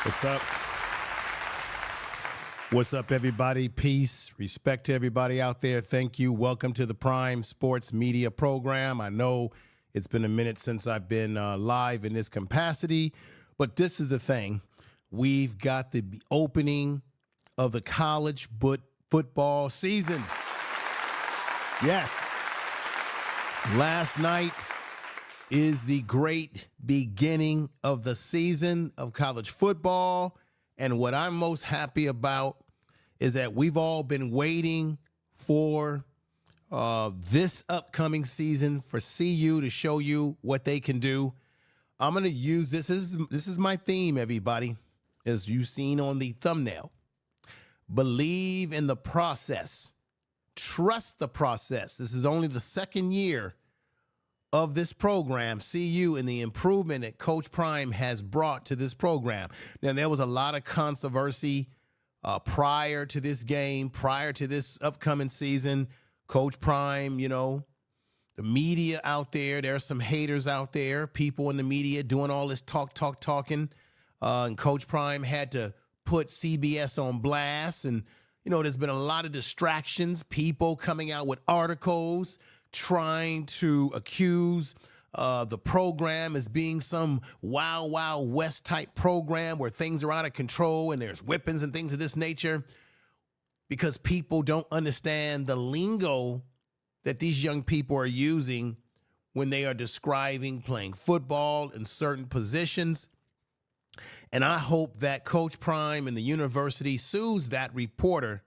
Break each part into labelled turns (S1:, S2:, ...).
S1: What's up? What's up, everybody? Peace, respect to everybody out there. Thank you. Welcome to the Prime Sports Media program. I know it's been a minute since I've been live in this capacity, but this is the thing. We've got the opening of the college football season. Yes. Last night is the great beginning of the season of college football. And what I'm most happy about is that we've all been waiting for this upcoming season for CU to show you what they can do. I'm going to use this. This is my theme, everybody, as you've seen on the thumbnail. Believe in the process. Trust the process. This is only the second year of this program, CU, and the improvement that Coach Prime has brought to this program. Now, there was a lot of controversy prior to this game, prior to this upcoming season. Coach Prime, you know, the media out there, there are some haters out there, people in the media doing all this talking. And Coach Prime had to put CBS on blast. And, you know, there's been a lot of distractions, people coming out with articles, trying to accuse the program as being some Wild Wild West type program where things are out of control and there's weapons and things of this nature, because people don't understand the lingo that these young people are using when they are describing playing football in certain positions. And I hope that Coach Prime and the university sues that reporter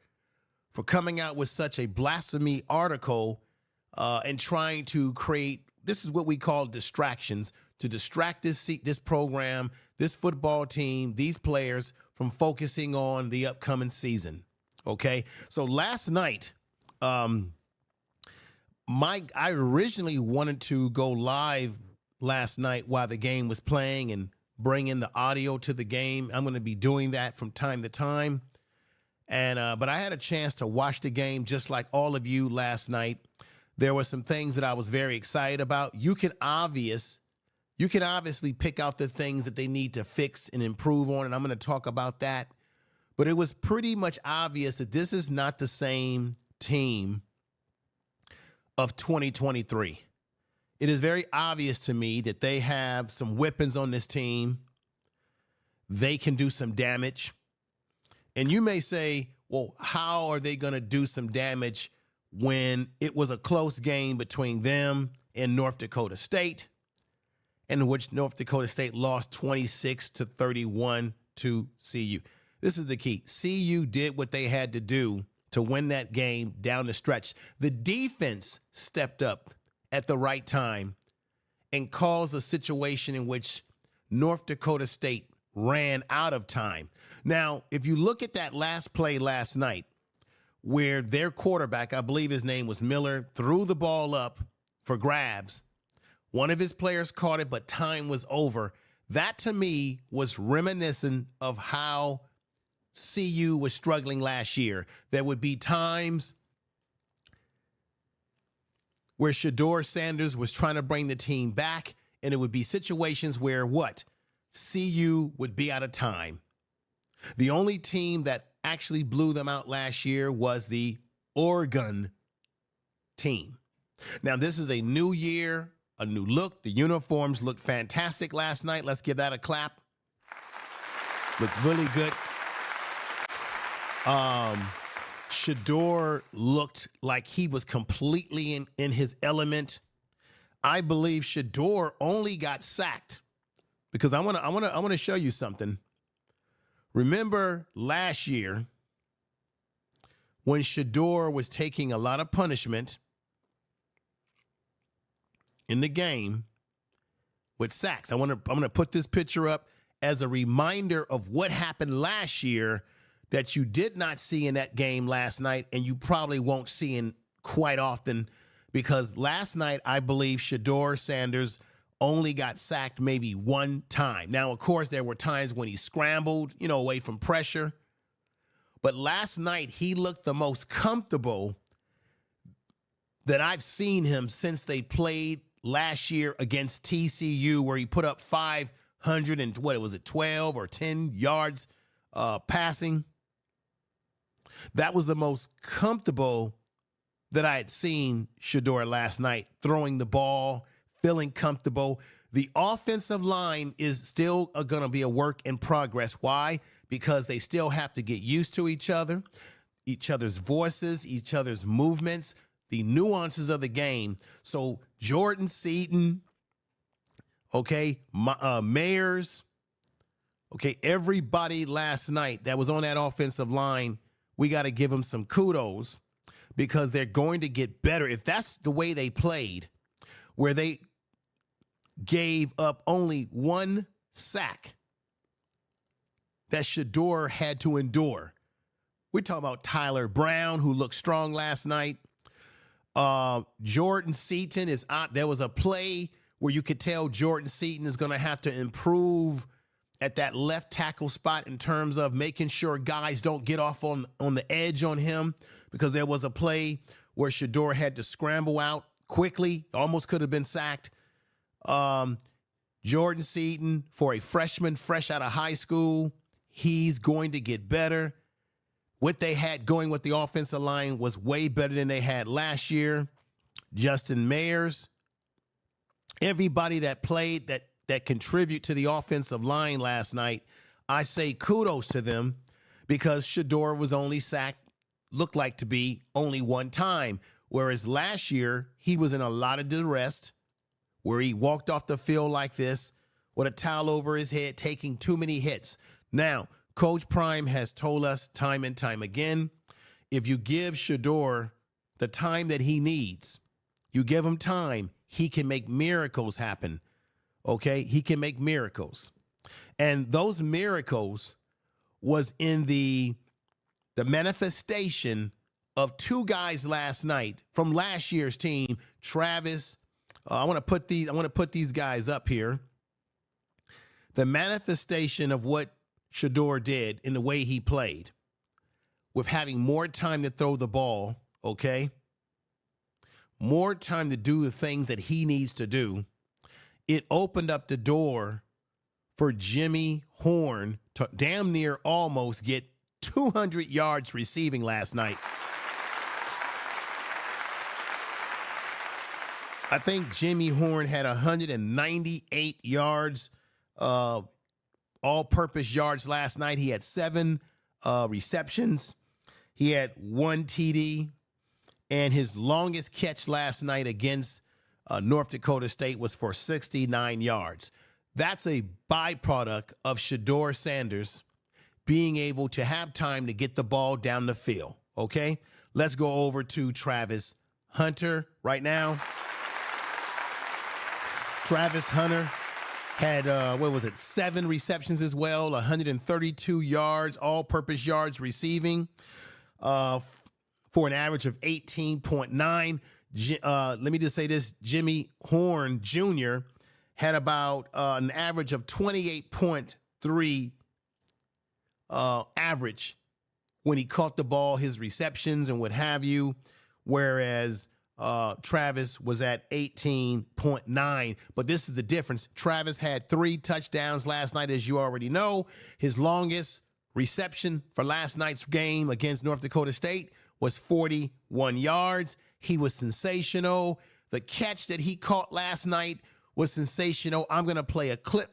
S1: for coming out with such a blasphemy article and trying to create, this is what we call distractions, to distract this program, this football team, these players from focusing on the upcoming season. Okay, so last night, I originally wanted to go live last night while the game was playing and bring in the audio to the game. I'm going to be doing that from time to time. And but I had a chance to watch the game just like all of you last night. There were some things that I was very excited about. You can obviously pick out the things that they need to fix and improve on, and I'm going to talk about that. But it was pretty much obvious that this is not the same team of 2023. It is very obvious to me that they have some weapons on this team. They can do some damage. And you may say, well, how are they going to do some damage when it was a close game between them and North Dakota State, in which North Dakota State lost 26-31 to CU. This is the key. CU did what they had to do to win that game down the stretch. The defense stepped up at the right time and caused a situation in which North Dakota State ran out of time. Now, if you look at that last play last night, where their quarterback, I believe his name was Miller, threw the ball up for grabs. One of his players caught it, but time was over. That, to me, was reminiscent of how CU was struggling last year. There would be times where Deion Sanders was trying to bring the team back, and it would be situations where what? CU would be out of time. The only team that actually blew them out last year was the Oregon team. Now, this is a new year, a new look. The uniforms looked fantastic last night. Let's give that a clap. Looked really good. Sheduer looked like he was completely in his element. I believe Sheduer only got sacked because I want to show you something. Remember last year when Sheduer was taking a lot of punishment in the game with sacks. I'm going to put this picture up as a reminder of what happened last year that you did not see in that game last night, and you probably won't see in quite often, because last night I believe Deion Sanders only got sacked maybe one time. Now, of course, there were times when he scrambled, you know, away from pressure. But last night, he looked the most comfortable that I've seen him since they played last year against TCU, where he put up 5 100 and what was it, 12 or 10 yards passing. That was the most comfortable that I had seen Sheduer last night, throwing the ball, feeling comfortable. The offensive line is still going to be a work in progress. Why? Because they still have to get used to each other's voices, each other's movements, the nuances of the game. So Jordan Seaton, okay, Mayers, okay, everybody last night that was on that offensive line, we got to give them some kudos because they're going to get better. If that's the way they played, where they gave up only one sack that Sheduer had to endure. We're talking about Tyler Brown, who looked strong last night. Jordan Seaton is out. There was a play where you could tell Jordan Seaton is going to have to improve at that left tackle spot in terms of making sure guys don't get off on the edge on him, because there was a play where Sheduer had to scramble out quickly, almost could have been sacked. Jordan Seaton, for a freshman fresh out of high school, he's going to get better. What they had going with the offensive line was way better than they had last year. Justin Mayers, everybody that played, that contribute to the offensive line last night, I say kudos to them, because Sheduer was only sacked, looked like to be only one time, whereas last year he was in a lot of duress, where he walked off the field like this with a towel over his head, taking too many hits. Now, Coach Prime has told us time and time again, if you give Sheduer the time that he needs, you give him time, he can make miracles happen, okay? He can make miracles. And those miracles was in the manifestation of two guys last night from last year's team, Travis. I want to put these guys up here. The manifestation of what Sheduer did in the way he played, with having more time to throw the ball, okay? More time to do the things that he needs to do. It opened up the door for Jimmy Horn to damn near almost get 200 yards receiving last night. I think Jimmy Horn had 198 yards, all-purpose yards last night. He had 7 receptions. He had 1 TD, and his longest catch last night against North Dakota State was for 69 yards. That's a byproduct of Deion Sanders being able to have time to get the ball down the field, okay? Let's go over to Travis Hunter right now. Travis Hunter had, 7 receptions as well, 132 yards, all-purpose yards receiving for an average of 18.9. Let me just say this, Jimmy Horn Jr. had about an average of 28.3 average when he caught the ball, his receptions and what have you, whereas Travis was at 18.9. But this is the difference. Travis had 3 touchdowns last night, as you already know. His longest reception for last night's game against North Dakota State was 41 yards. He was sensational. The catch that he caught last night was sensational. I'm going to play a clip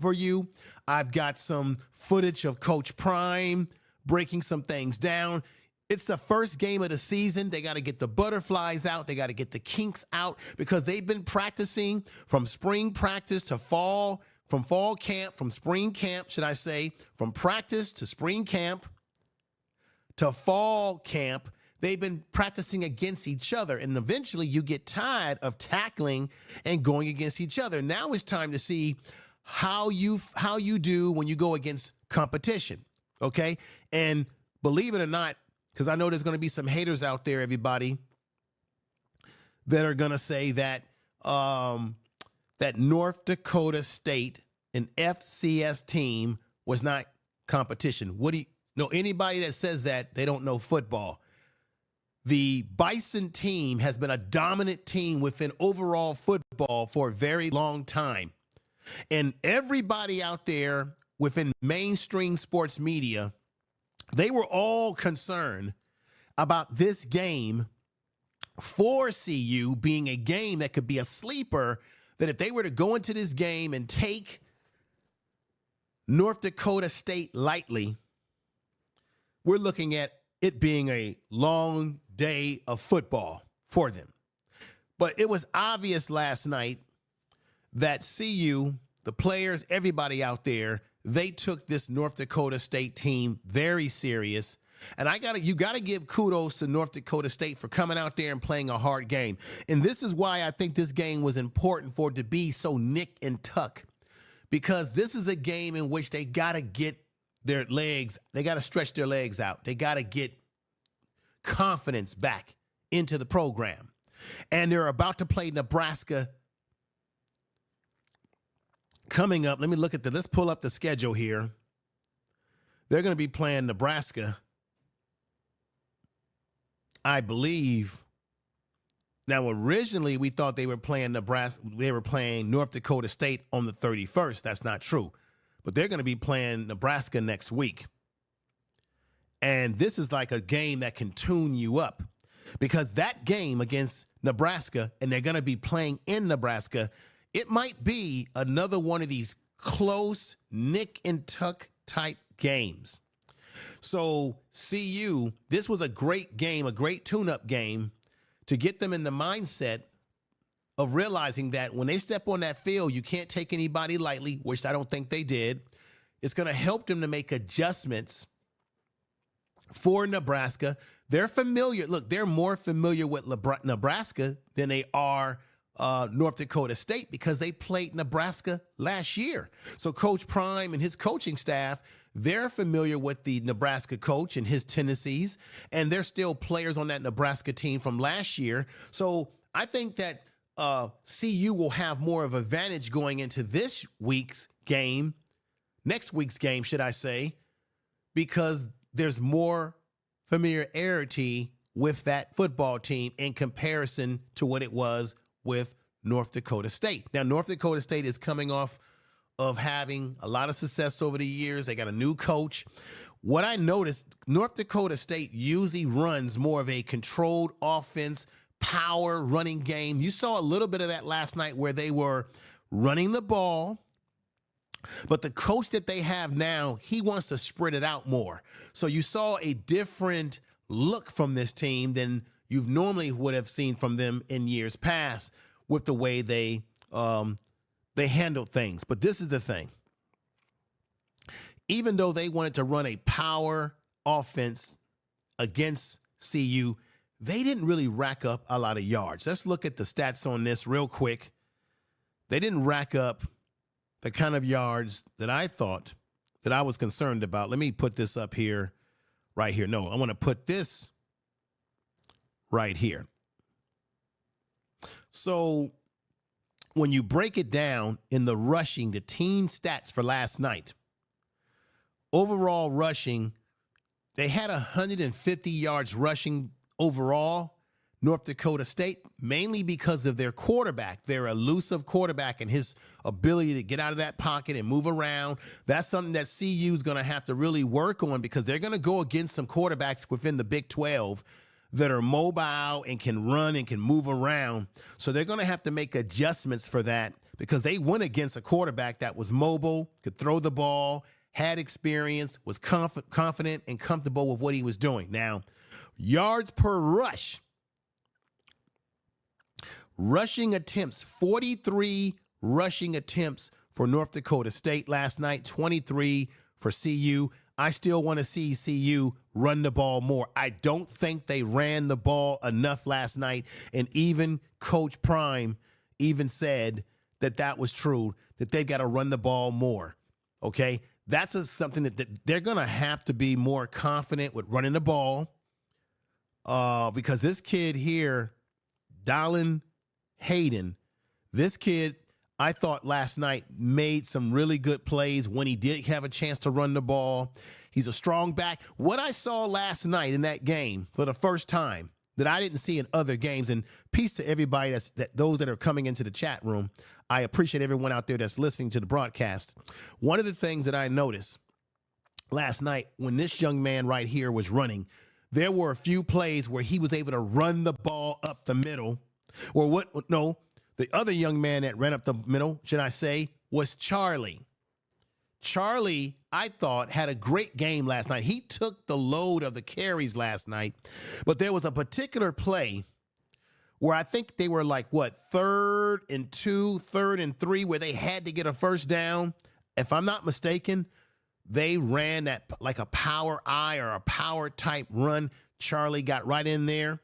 S1: for you. I've got some footage of Coach Prime breaking some things down. It's the first game of the season. They got to get the butterflies out. They got to get the kinks out, because they've been practicing from spring practice to fall, from spring camp, should I say, from practice to spring camp to fall camp. They've been practicing against each other, and eventually you get tired of tackling and going against each other. Now it's time to see how you do when you go against competition, okay? And believe it or not, because I know there's going to be some haters out there, everybody, that are going to say that that North Dakota State, an FCS team, was not competition. What do you know? Anybody that says that, they don't know football. The Bison team has been a dominant team within overall football for a very long time. And everybody out there within mainstream sports media, they were all concerned about this game for CU being a game that could be a sleeper, that if they were to go into this game and take North Dakota State lightly, we're looking at it being a long day of football for them. But it was obvious last night that CU, the players, everybody out there, they took this North Dakota State team very serious. And you gotta give kudos to North Dakota State for coming out there and playing a hard game. And this is why I think this game was important for it to be so nick and tuck, because this is a game in which they gotta get their legs, they gotta stretch their legs out. They gotta get confidence back into the program. And they're about to play Nebraska coming up. Let's pull up the schedule here. They're going to be playing Nebraska, I believe. Now, originally, we thought they were playing North Dakota State on the 31st. That's not true. But they're going to be playing Nebraska next week. And this is like a game that can tune you up, because that game against Nebraska, and they're going to be playing in Nebraska, it might be another one of these close nick and tuck type games. So CU, this was a great game, a great tune-up game to get them in the mindset of realizing that when they step on that field, you can't take anybody lightly, which I don't think they did. It's going to help them to make adjustments for Nebraska. They're familiar. Look, they're more familiar with Nebraska than they are North Dakota State, because they played Nebraska last year. So Coach Prime and his coaching staff, they're familiar with the Nebraska coach and his tendencies, and they're still players on that Nebraska team from last year. So I think that CU will have more of an advantage going into this week's game, next week's game, should I say, because there's more familiarity with that football team in comparison to what it was with North Dakota State. Now, North Dakota State is coming off of having a lot of success over the years. They got a new coach. What I noticed, North Dakota State usually runs more of a controlled offense, power running game. You saw a little bit of that last night where they were running the ball, but the coach that they have now, he wants to spread it out more. So you saw a different look from this team than you normally would have seen from them in years past with the way they handled things. But this is the thing. Even though they wanted to run a power offense against CU, they didn't really rack up a lot of yards. Let's look at the stats on this real quick. They didn't rack up the kind of yards that I thought, that I was concerned about. Let me put this up here, right here. No, I want to put this right here. So when you break it down in the rushing, the team stats for last night, overall rushing, they had 150 yards rushing overall, North Dakota State, mainly because of their quarterback, their elusive quarterback, and his ability to get out of that pocket and move around. That's something that CU is going to have to really work on, because they're going to go against some quarterbacks within the Big 12 that are mobile and can run and can move around. So they're going to have to make adjustments for that, because they went against a quarterback that was mobile, could throw the ball, had experience, was confident and comfortable with what he was doing. Now, yards per rush. Rushing attempts, 43 rushing attempts for North Dakota State last night, 23 for CU. I still want to see CU run the ball more. I don't think they ran the ball enough last night, and even Coach Prime even said that that was true, that they've got to run the ball more, okay? That's something that they're going to have to be more confident with running the ball, because this kid here, Dallin Hayden, this kid, I thought last night made some really good plays when he did have a chance to run the ball. He's a strong back. What I saw last night in that game for the first time, that I didn't see in other games. And peace to everybody those that are coming into the chat room. I appreciate everyone out there that's listening to the broadcast. One of the things that I noticed last night when this young man right here was running, there were a few plays where he was able to run the ball up the middle. The other young man that ran up the middle, should I say, was Charlie. Charlie, I thought, had a great game last night. He took the load of the carries last night, but there was a particular play where I think they were like, 3rd and 2, 3rd and 3, where they had to get a first down. If I'm not mistaken, they ran that like a power I or a power type run. Charlie got right in there.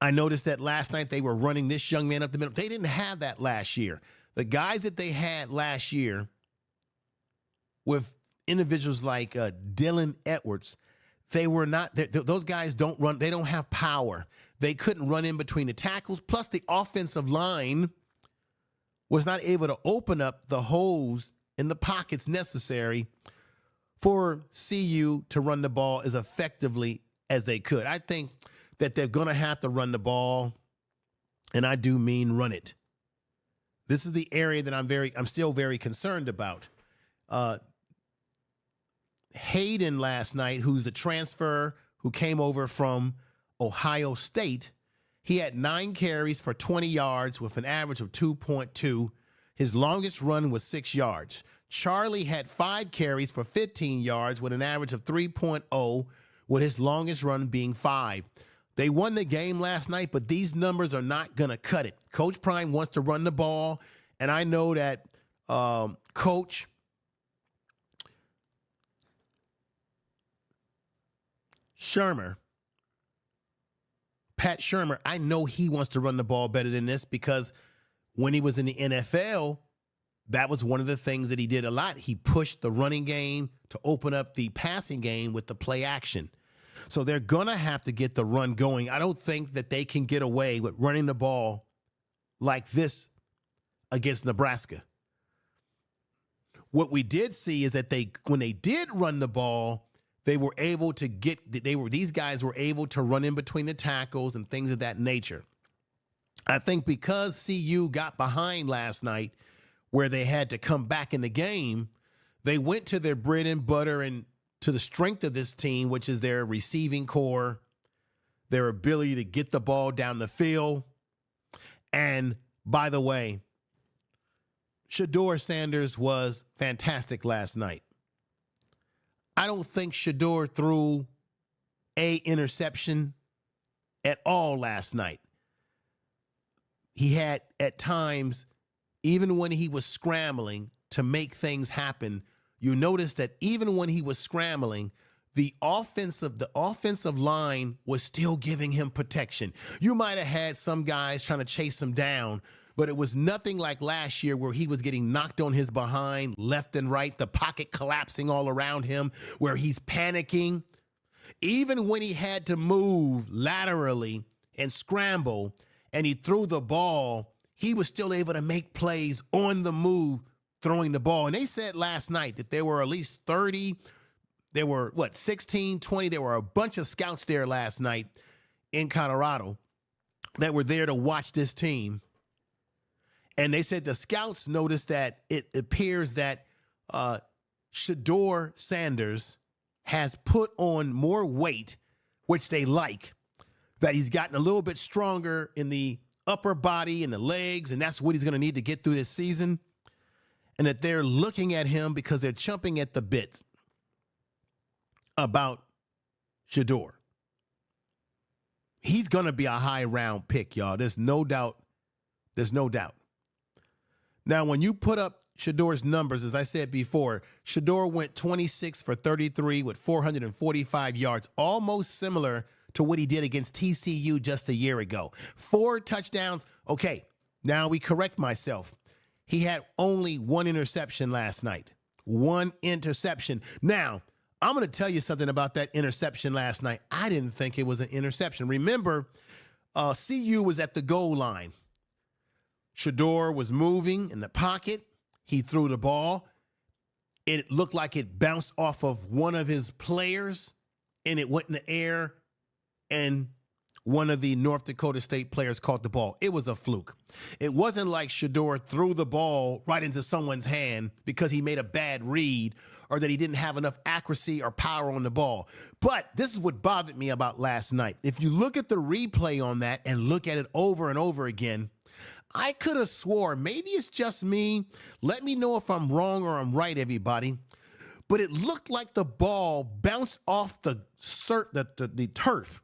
S1: I noticed that last night they were running this young man up the middle. They didn't have that last year. The guys that they had last year with individuals like Dylan Edwards, they were not, those guys don't run, they don't have power. They couldn't run in between the tackles. Plus the offensive line was not able to open up the holes in the pockets necessary for CU to run the ball as effectively as they could. I think that they're going to have to run the ball, and I do mean run it. This is the area that I'm still very concerned about. Hayden last night, who's the transfer who came over from Ohio State, he had 9 carries for 20 yards with an average of 2.2. His longest run was 6 yards. Charlie had 5 carries for 15 yards with an average of 3.0, with his longest run being 5. They won the game last night, but these numbers are not going to cut it. Coach Prime wants to run the ball, and I know that Coach Shermer, Pat Shermer, I know he wants to run the ball better than this, because when he was in the NFL, that was one of the things that he did a lot. He pushed the running game to open up the passing game with the play action. So they're going to have to get the run going. I don't think that they can get away with running the ball like this against Nebraska. What we did see is that when they did run the ball, they were able to these guys were able to run in between the tackles and things of that nature. I think because CU got behind last night, where they had to come back in the game, they went to their bread and butter and to the strength of this team, which is their receiving core, their ability to get the ball down the field. And by the way, Deion Sanders was fantastic last night. I don't think Sheduer threw an interception at all last night. He had at times, even when he was scrambling to make things happen, you notice that even when he was scrambling, the offensive line was still giving him protection. You might have had some guys trying to chase him down, but it was nothing like last year where he was getting knocked on his behind left and right, the pocket collapsing all around him, where he's panicking. Even when he had to move laterally and scramble and he threw the ball, he was still able to make plays on the move, throwing the ball. And they said last night that there were at least 30, there were, 16, 20, there were a bunch of scouts there last night in Colorado that were there to watch this team. And they said the scouts noticed that it appears that Deion Sanders has put on more weight, which they like, that he's gotten a little bit stronger in the upper body and the legs, and that's what he's going to need to get through this season. And that they're looking at him because they're chomping at the bit about Sheduer. He's going to be a high round pick, y'all. There's no doubt. There's no doubt. Now, when you put up Sheduer's numbers, as I said before, Sheduer went 26 for 33 with 445 yards, almost similar to what he did against TCU just a year ago. 4 touchdowns. Okay, now we correct myself. He had only 1 interception last night. 1 interception. Now, I'm going to tell you something about that interception last night. I didn't think it was an interception. Remember, CU was at the goal line. Sheduer was moving in the pocket. He threw the ball. It looked like it bounced off of one of his players, and it went in the air and one of the North Dakota State players caught the ball. It was a fluke. It wasn't like Sheduer threw the ball right into someone's hand because he made a bad read or that he didn't have enough accuracy or power on the ball. But this is what bothered me about last night. If you look at the replay on that and look at it over and over again, I could have swore, maybe it's just me. Let me know if I'm wrong or I'm right, everybody. But it looked like the ball bounced off the turf.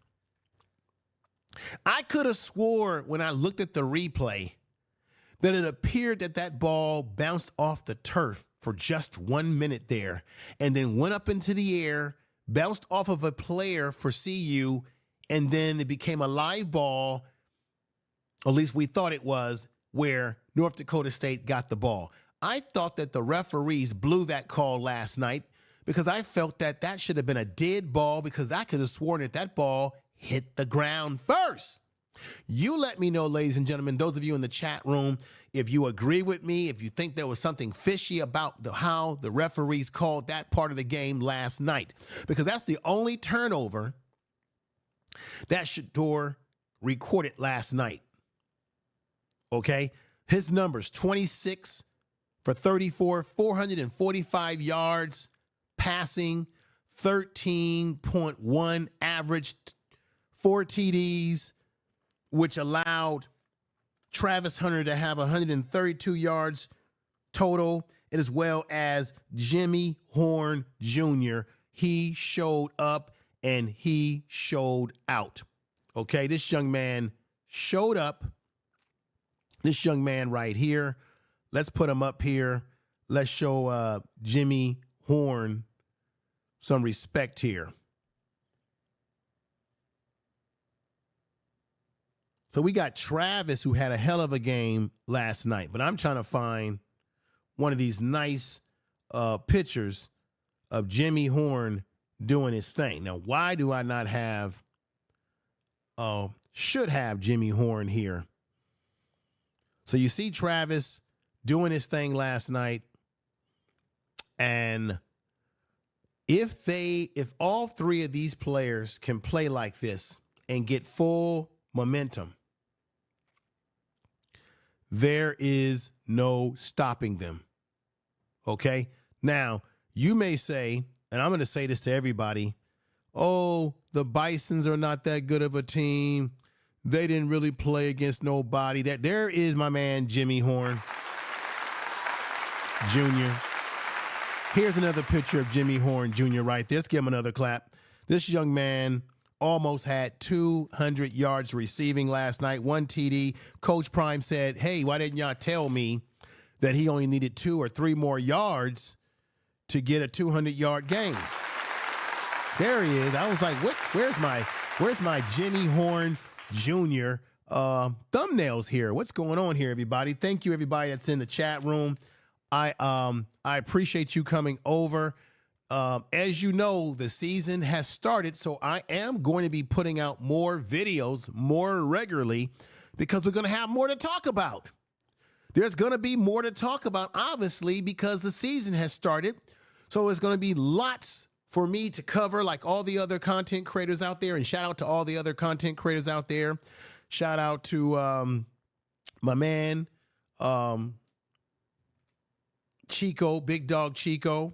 S1: I could have swore when I looked at the replay that it appeared that that ball bounced off the turf for just 1 minute there and then went up into the air, bounced off of a player for CU, and then it became a live ball, at least we thought it was, where North Dakota State got the ball. I thought that the referees blew that call last night because I felt that that should have been a dead ball because I could have sworn that that ball hit the ground first. You let me know, ladies and gentlemen, those of you in the chat room, if you agree with me, if you think there was something fishy about how the referees called that part of the game last night, because that's the only turnover that Sheduer recorded last night. Okay? His numbers, 26 for 34, 445 yards, passing, 13.1 average, 4 TDs, which allowed Travis Hunter to have 132 yards total, as well as Jimmy Horn Jr. He showed up and he showed out. Okay, this young man showed up. This young man right here. Let's put him up here. Let's show Jimmy Horn some respect here. So we got Travis, who had a hell of a game last night, but I'm trying to find one of these nice pictures of Jimmy Horn doing his thing. Now, why do I not have, should have Jimmy Horn here? So you see Travis doing his thing last night, and if all three of these players can play like this and get full momentum, there is no stopping them. Okay? Now, you may say, and I'm going to say this to everybody, oh, the Bisons are not that good of a team. They didn't really play against nobody. That there is my man, Jimmy Horn Jr. Here's another picture of Jimmy Horn Jr. right there. Let's give him another clap. This young man almost had 200 yards receiving last night, 1 TD. Coach Prime said, hey, why didn't y'all tell me that he only needed 2 or 3 more yards to get a 200-yard game? There he is. I was like, what? Where's my Jimmy Horn Jr. thumbnails here? What's going on here, everybody? Thank you, everybody that's in the chat room. I appreciate you coming over. As you know, the season has started, so I am going to be putting out more videos more regularly because we're going to have more to talk about. There's going to be more to talk about, obviously, because the season has started. So it's going to be lots for me to cover, like all the other content creators out there. And shout out to all the other content creators out there. Shout out to my man, Chico, Big Dog Chico.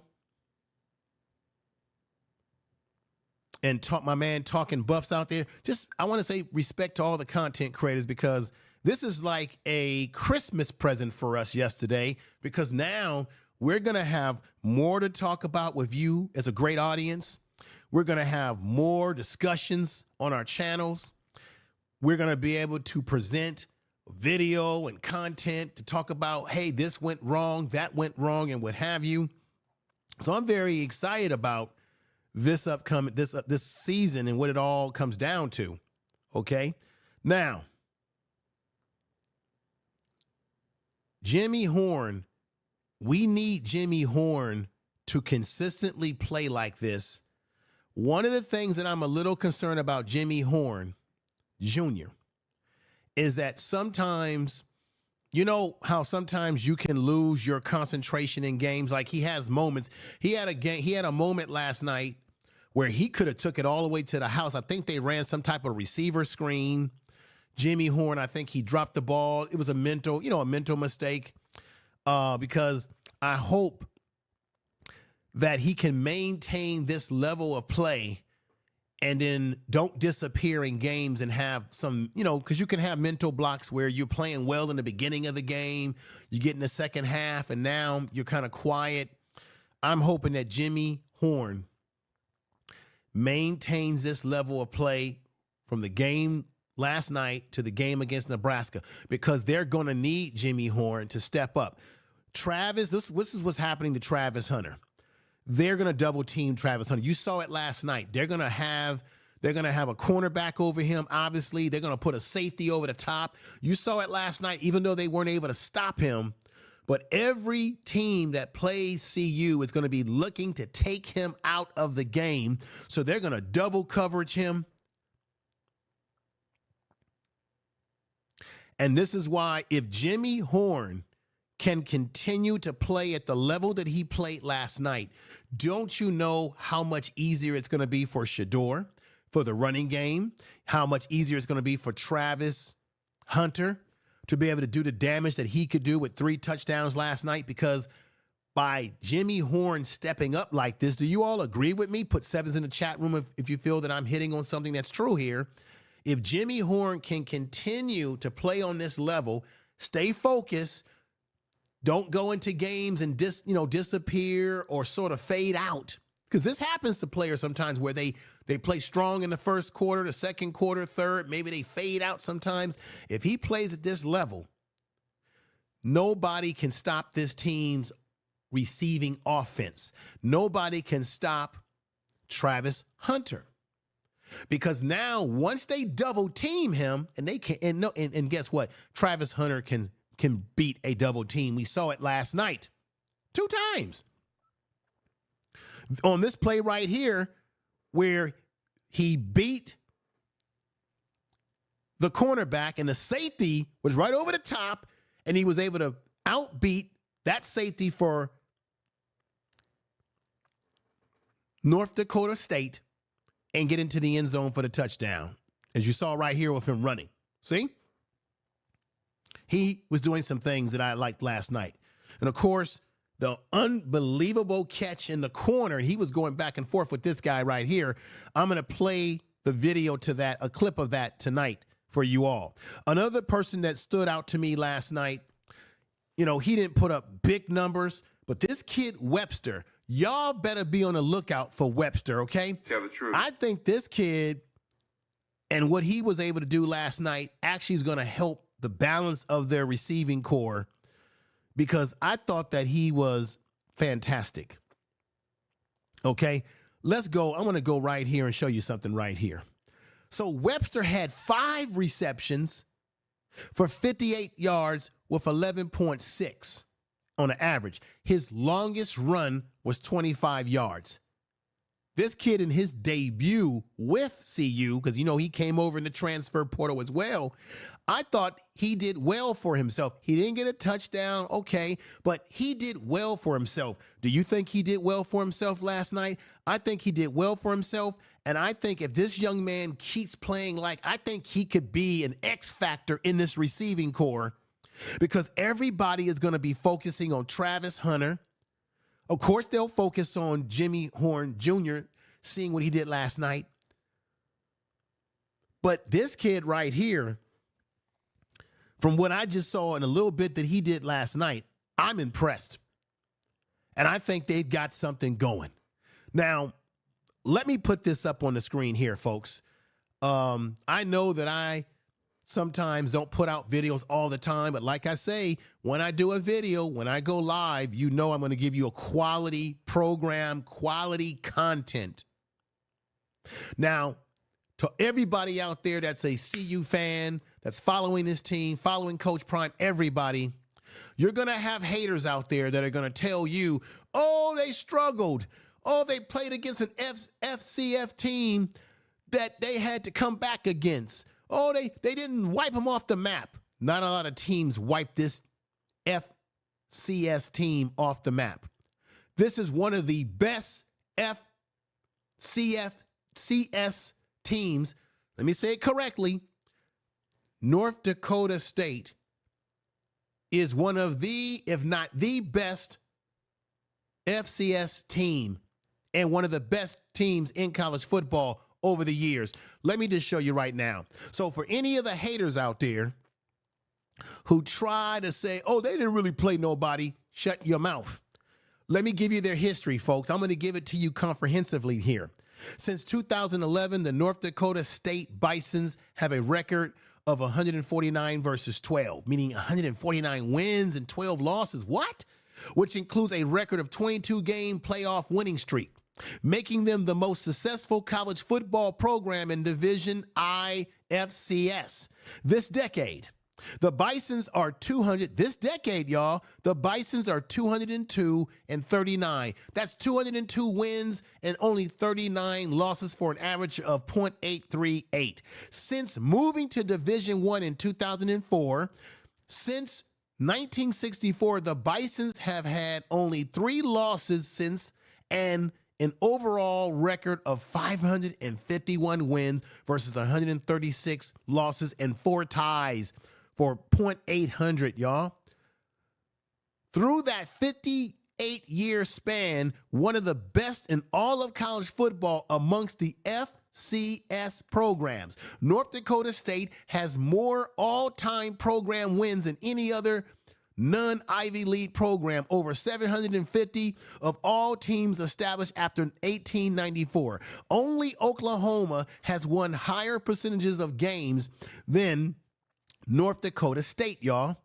S1: And my man Talking Buffs out there. Just, I want to say respect to all the content creators because this is like a Christmas present for us yesterday because now we're going to have more to talk about with you as a great audience. We're going to have more discussions on our channels. We're going to be able to present video and content to talk about, hey, this went wrong, that went wrong, and what have you. So I'm very excited about this upcoming, this season and what it all comes down to. Okay. Now, Jimmy Horn, we need Jimmy Horn to consistently play like this. One of the things that I'm a little concerned about Jimmy Horn Jr. is that sometimes, you know how sometimes you can lose your concentration in games. Like he has moments. He had a moment last night where he could have took it all the way to the house. I think they ran some type of receiver screen. Jimmy Horn, I think he dropped the ball. It was a mental mistake, because I hope that he can maintain this level of play and then don't disappear in games and have some, because you can have mental blocks where you're playing well in the beginning of the game, you get in the second half, and now you're kind of quiet. I'm hoping that Jimmy Horn maintains this level of play from the game last night to the game against Nebraska, because they're going to need Jimmy Horn to step up. Travis, this is what's happening to Travis Hunter. They're going to double team Travis Hunter. You saw it last night. They're going to have a cornerback over him. Obviously, they're going to put a safety over the top. You saw it last night, even though they weren't able to stop him. But every team that plays CU is going to be looking to take him out of the game. So they're going to double coverage him. And this is why, if Jimmy Horn can continue to play at the level that he played last night, don't you know how much easier it's going to be for Sheduer, for the running game, how much easier it's going to be for Travis Hunter to be able to do the damage that he could do with 3 touchdowns last night? Because by Jimmy Horn stepping up like this, do you all agree with me? Put 7s in the chat room if you feel that I'm hitting on something that's true here. If Jimmy Horn can continue to play on this level, stay focused, don't go into games and disappear or sort of fade out, because this happens to players sometimes where they play strong in the first quarter, the second quarter, third, maybe they fade out sometimes. If he plays at this level, nobody can stop this team's receiving offense. Nobody can stop Travis Hunter. Because now, once they double team him, and they can, and guess what? Travis Hunter can beat a double team. We saw it last night 2 times on this play right here, where he beat the cornerback and the safety was right over the top, and he was able to outbeat that safety for North Dakota State and get into the end zone for the touchdown, as you saw right here with him running. See? He was doing some things that I liked last night. And, of course, the unbelievable catch in the corner, and he was going back and forth with this guy right here. I'm going to play the video to that, a clip of that tonight for you all. Another person that stood out to me last night, he didn't put up big numbers, but this kid Webster, y'all better be on the lookout for Webster, okay?
S2: Tell the truth.
S1: I think this kid and what he was able to do last night actually is going to help the balance of their receiving core, because I thought that he was fantastic. Okay, let's go. I'm going to go right here and show you something right here. So Webster had 5 receptions for 58 yards with 11.6 on an average. His longest run was 25 yards. This kid in his debut with CU, because, he came over in the transfer portal as well, I thought he did well for himself. He didn't get a touchdown, okay, but he did well for himself. Do you think he did well for himself last night? I think he did well for himself, and I think if this young man keeps playing I think he could be an X factor in this receiving core, because everybody is going to be focusing on Travis Hunter. Of course, they'll focus on Jimmy Horn Jr., seeing what he did last night. But this kid right here, from what I just saw in a little bit that he did last night, I'm impressed. And I think they've got something going. Now, let me put this up on the screen here, folks. I know that I sometimes don't put out videos all the time, but like I say, when I do a video, when I go live, I'm going to give you a quality program, quality content. Now, to everybody out there that's a CU fan, that's following this team, following Coach Prime, everybody, you're going to have haters out there that are going to tell you, oh, they struggled. Oh, they played against an FCS team that they had to come back against. Oh, they didn't wipe them off the map. Not a lot of teams wipe this FCS team off the map. This is one of the best FCS teams, let me say it correctly, North Dakota State is one of the, if not the best FCS team and one of the best teams in college football over the years. Let me just show you right now. So for any of the haters out there who try to say, oh, they didn't really play nobody, shut your mouth. Let me give you their history, folks. I'm going to give it to you comprehensively here. Since 2011, the North Dakota State Bisons have a record of 149 versus 12, meaning 149 wins and 12 losses. What? Which includes a record of 22-game playoff winning streak, making them the most successful college football program in Division I FCS. This decade, the Bisons are 200. This decade, y'all, the Bisons are 202 and 39. That's 202 wins and only 39 losses for an average of .838. Since moving to Division I in 2004, since 1964, the Bisons have had only 3 losses since and an overall record of 551 wins versus 136 losses and 4 ties for .800, y'all. Through that 58-year span, one of the best in all of college football amongst the FCS programs. North Dakota State has more all-time program wins than any other non-Ivy League program, over 750 of all teams established after 1894. Only Oklahoma has won higher percentages of games than North Dakota State, y'all.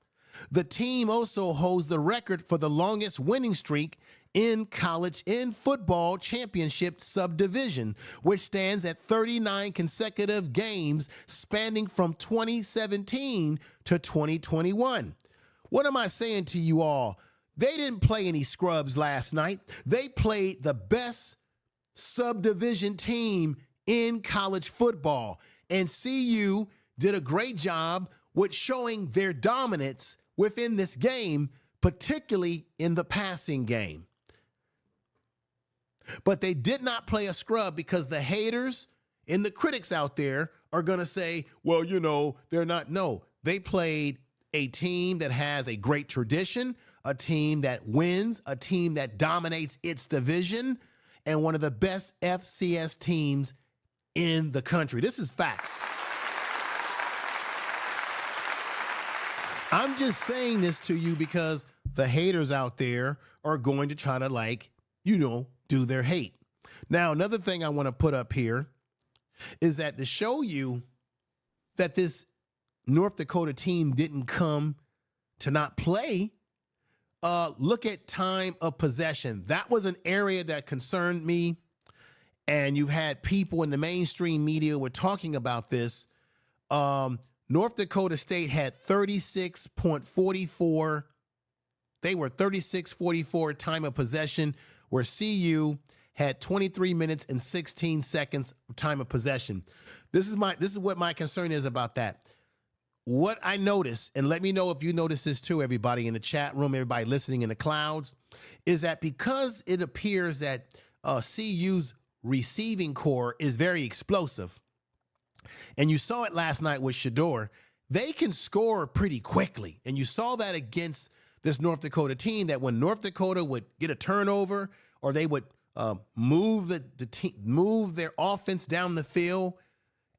S1: The team also holds the record for the longest winning streak in college in football championship subdivision, which stands at 39 consecutive games spanning from 2017 to 2021. What am I saying to you all? They didn't play any scrubs last night. They played the best subdivision team in college football. And CU did a great job with showing their dominance within this game, particularly in the passing game. But they did not play a scrub because the haters and the critics out there are going to say, well, you know, they're not. No, they played a team that has a great tradition, a team that wins, a team that dominates its division, and one of the best FCS teams in the country. This is facts. I'm just saying this to you because the haters out there are going to try to, like, you know, do their hate. Now, another thing I want to put up here is that to show you that this North Dakota team didn't come to not play, look at time of possession. That was an area that concerned me, and you've had people in the mainstream media were talking about this. North Dakota State had 36.44. They were 36.44 time of possession, where CU had 23 minutes and 16 seconds time of possession. This is what my concern is about that. What I noticed, and let me know if you notice this too, everybody in the chat room, everybody listening in the clouds, is that because it appears that CU's receiving core is very explosive, and you saw it last night with Sheduer, they can score pretty quickly. And you saw that against this North Dakota team, that when North Dakota would get a turnover or they would move their offense down the field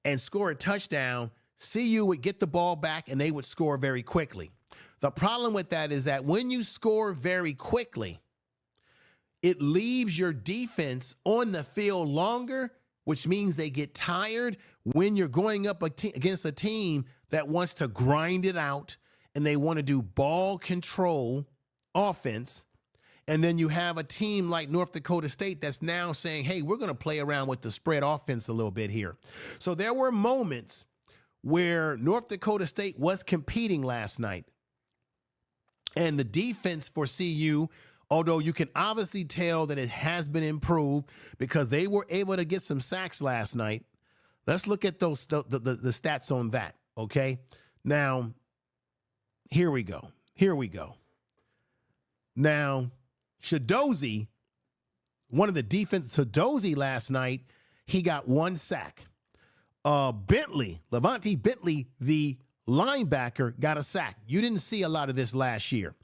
S1: and score a touchdown, CU would get the ball back and they would score very quickly. The problem with that is that when you score very quickly, it leaves your defense on the field longer, which means they get tired when you're going up against a team that wants to grind it out and they want to do ball control offense. And then you have a team like North Dakota State that's now saying, hey, we're going to play around with the spread offense a little bit here. So there were moments where North Dakota State was competing last night. And the defense for CU, although you can obviously tell that it has been improved because they were able to get some sacks last night. Let's look at the stats on that, okay? Now, here we go. Now, Sheduer, one of the defense to Dozie last night, he got 1 sack. Levante Bentley, the linebacker, got a sack. You didn't see a lot of this last year,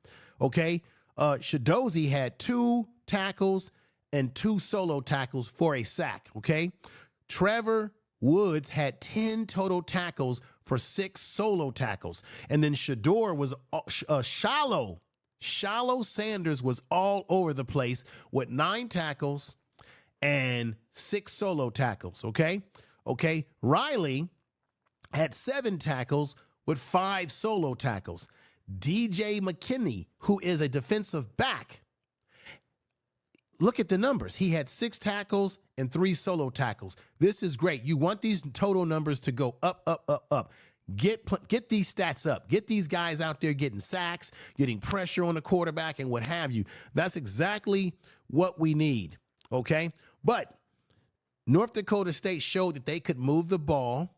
S1: okay? Sheduer had 2 tackles and 2 solo tackles for a sack, okay? Trevor Woods had 10 total tackles for 6 solo tackles. And then Sheduer was Shallow Sanders was all over the place with 9 tackles and 6 solo tackles, okay? Okay, Riley had 7 tackles with 5 solo tackles. DJ McKinney, who is a defensive back, look at the numbers. He had 6 tackles and 3 solo tackles. This is great. You want these total numbers to go up, up, up, up. Get these stats up. Get these guys out there getting sacks, getting pressure on the quarterback and what have you. That's exactly what we need, okay? But North Dakota State showed that they could move the ball,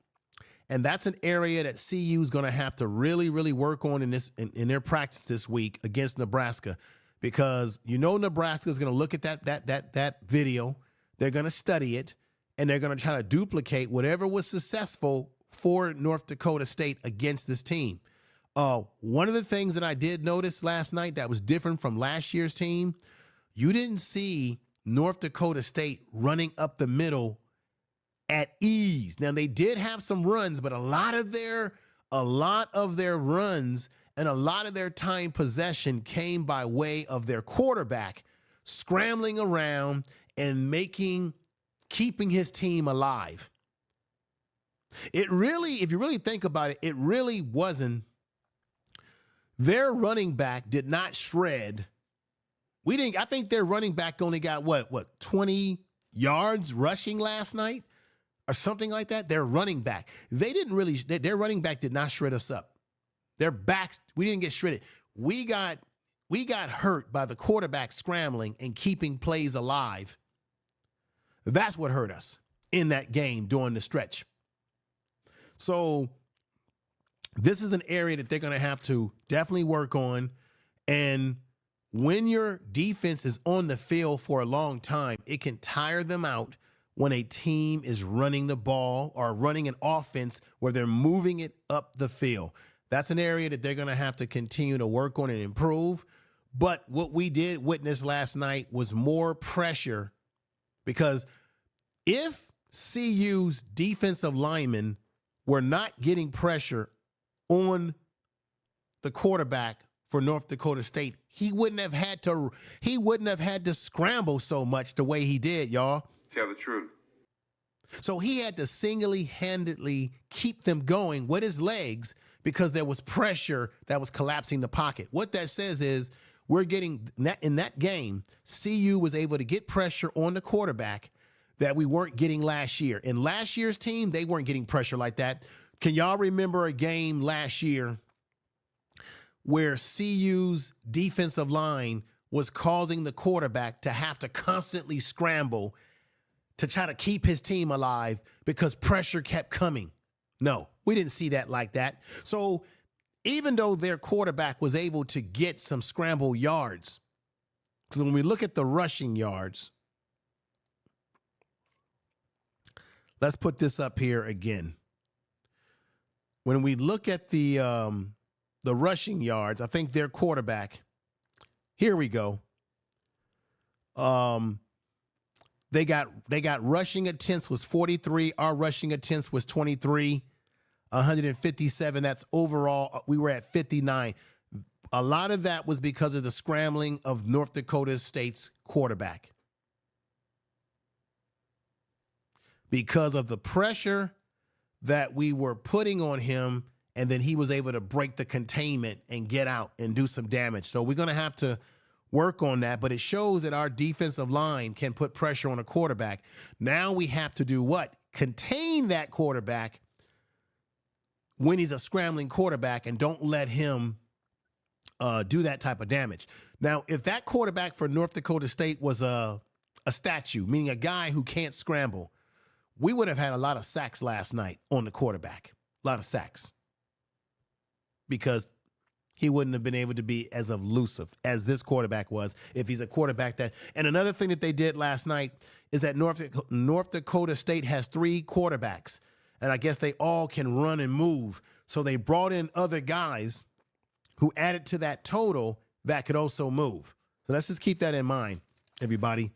S1: and that's an area that CU is going to have to really, really work on in their practice this week against Nebraska, because you know Nebraska is going to look at that video. They're going to study it, and they're going to try to duplicate whatever was successful for North Dakota State against this team. One of the things that I did notice last night that was different from last year's team, you didn't see North Dakota State running up the middle at ease. Now, they did have some runs, but a lot of their runs and a lot of their time possession came by way of their quarterback scrambling around and keeping his team alive. It really, if you really think about it, it really wasn't. Their running back did not shred. I think their running back only got what 20 yards rushing last night or something like that. Their running back, their running back did not shred us up. Their backs, we didn't get shredded. We got hurt by the quarterback scrambling and keeping plays alive. That's what hurt us in that game during the stretch. So this is an area that they're going to have to definitely work on. And when your defense is on the field for a long time, it can tire them out when a team is running the ball or running an offense where they're moving it up the field. That's an area that they're going to have to continue to work on and improve. But what we did witness last night was more pressure, because if CU's defensive linemen were not getting pressure on the quarterback for North Dakota State, he wouldn't have had to scramble so much the way he did, y'all.
S2: Tell the truth.
S1: So he had to single-handedly keep them going with his legs because there was pressure that was collapsing the pocket. What that says is in that game, CU was able to get pressure on the quarterback that we weren't getting last year. In last year's team, they weren't getting pressure like that. Can y'all remember a game last year where CU's defensive line was causing the quarterback to have to constantly scramble to try to keep his team alive because pressure kept coming? No, we didn't see that like that. So even though their quarterback was able to get some scramble yards, because when we look at the rushing yards, let's put this up here again. When we look at the rushing yards, I think their quarterback, here we go. They got rushing attempts was 43. Our rushing attempts was 23, 157. That's overall. We were at 59. A lot of that was because of the scrambling of North Dakota State's quarterback. Because of the pressure that we were putting on him, and then he was able to break the containment and get out and do some damage. So we're going to have to work on that, but it shows that our defensive line can put pressure on a quarterback. Now we have to do what? Contain that quarterback when he's a scrambling quarterback and don't let him do that type of damage. Now, if that quarterback for North Dakota State was a statue, meaning a guy who can't scramble, we would have had a lot of sacks last night on the quarterback. A lot of sacks. Because he wouldn't have been able to be as elusive as this quarterback was if he's a quarterback that. And another thing that they did last night is that North Dakota State has 3 quarterbacks, and I guess they all can run and move. So they brought in other guys who added to that total that could also move. So let's just keep that in mind, everybody.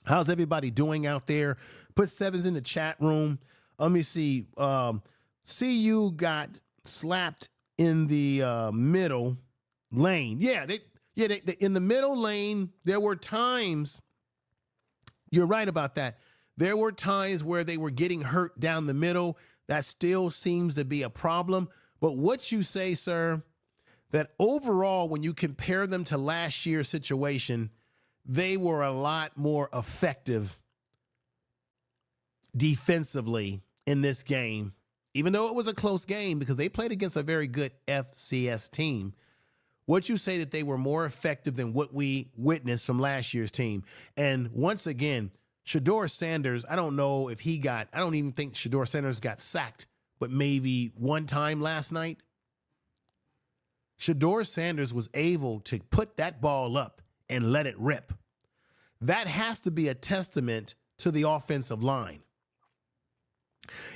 S1: How's everybody doing out there? Put 7s in the chat room. Let me see. CU got slapped in the middle lane. Yeah, they in the middle lane, there were times, you're right about that. There were times where they were getting hurt down the middle. That still seems to be a problem. But what you say, sir, that overall, when you compare them to last year's situation, they were a lot more effective defensively in this game, even though it was a close game because they played against a very good FCS team. What you say that they were more effective than what we witnessed from last year's team. And once again, Deion Sanders, I don't even think Deion Sanders got sacked, but maybe one time last night. Deion Sanders was able to put that ball up and let it rip. That has to be a testament to the offensive line.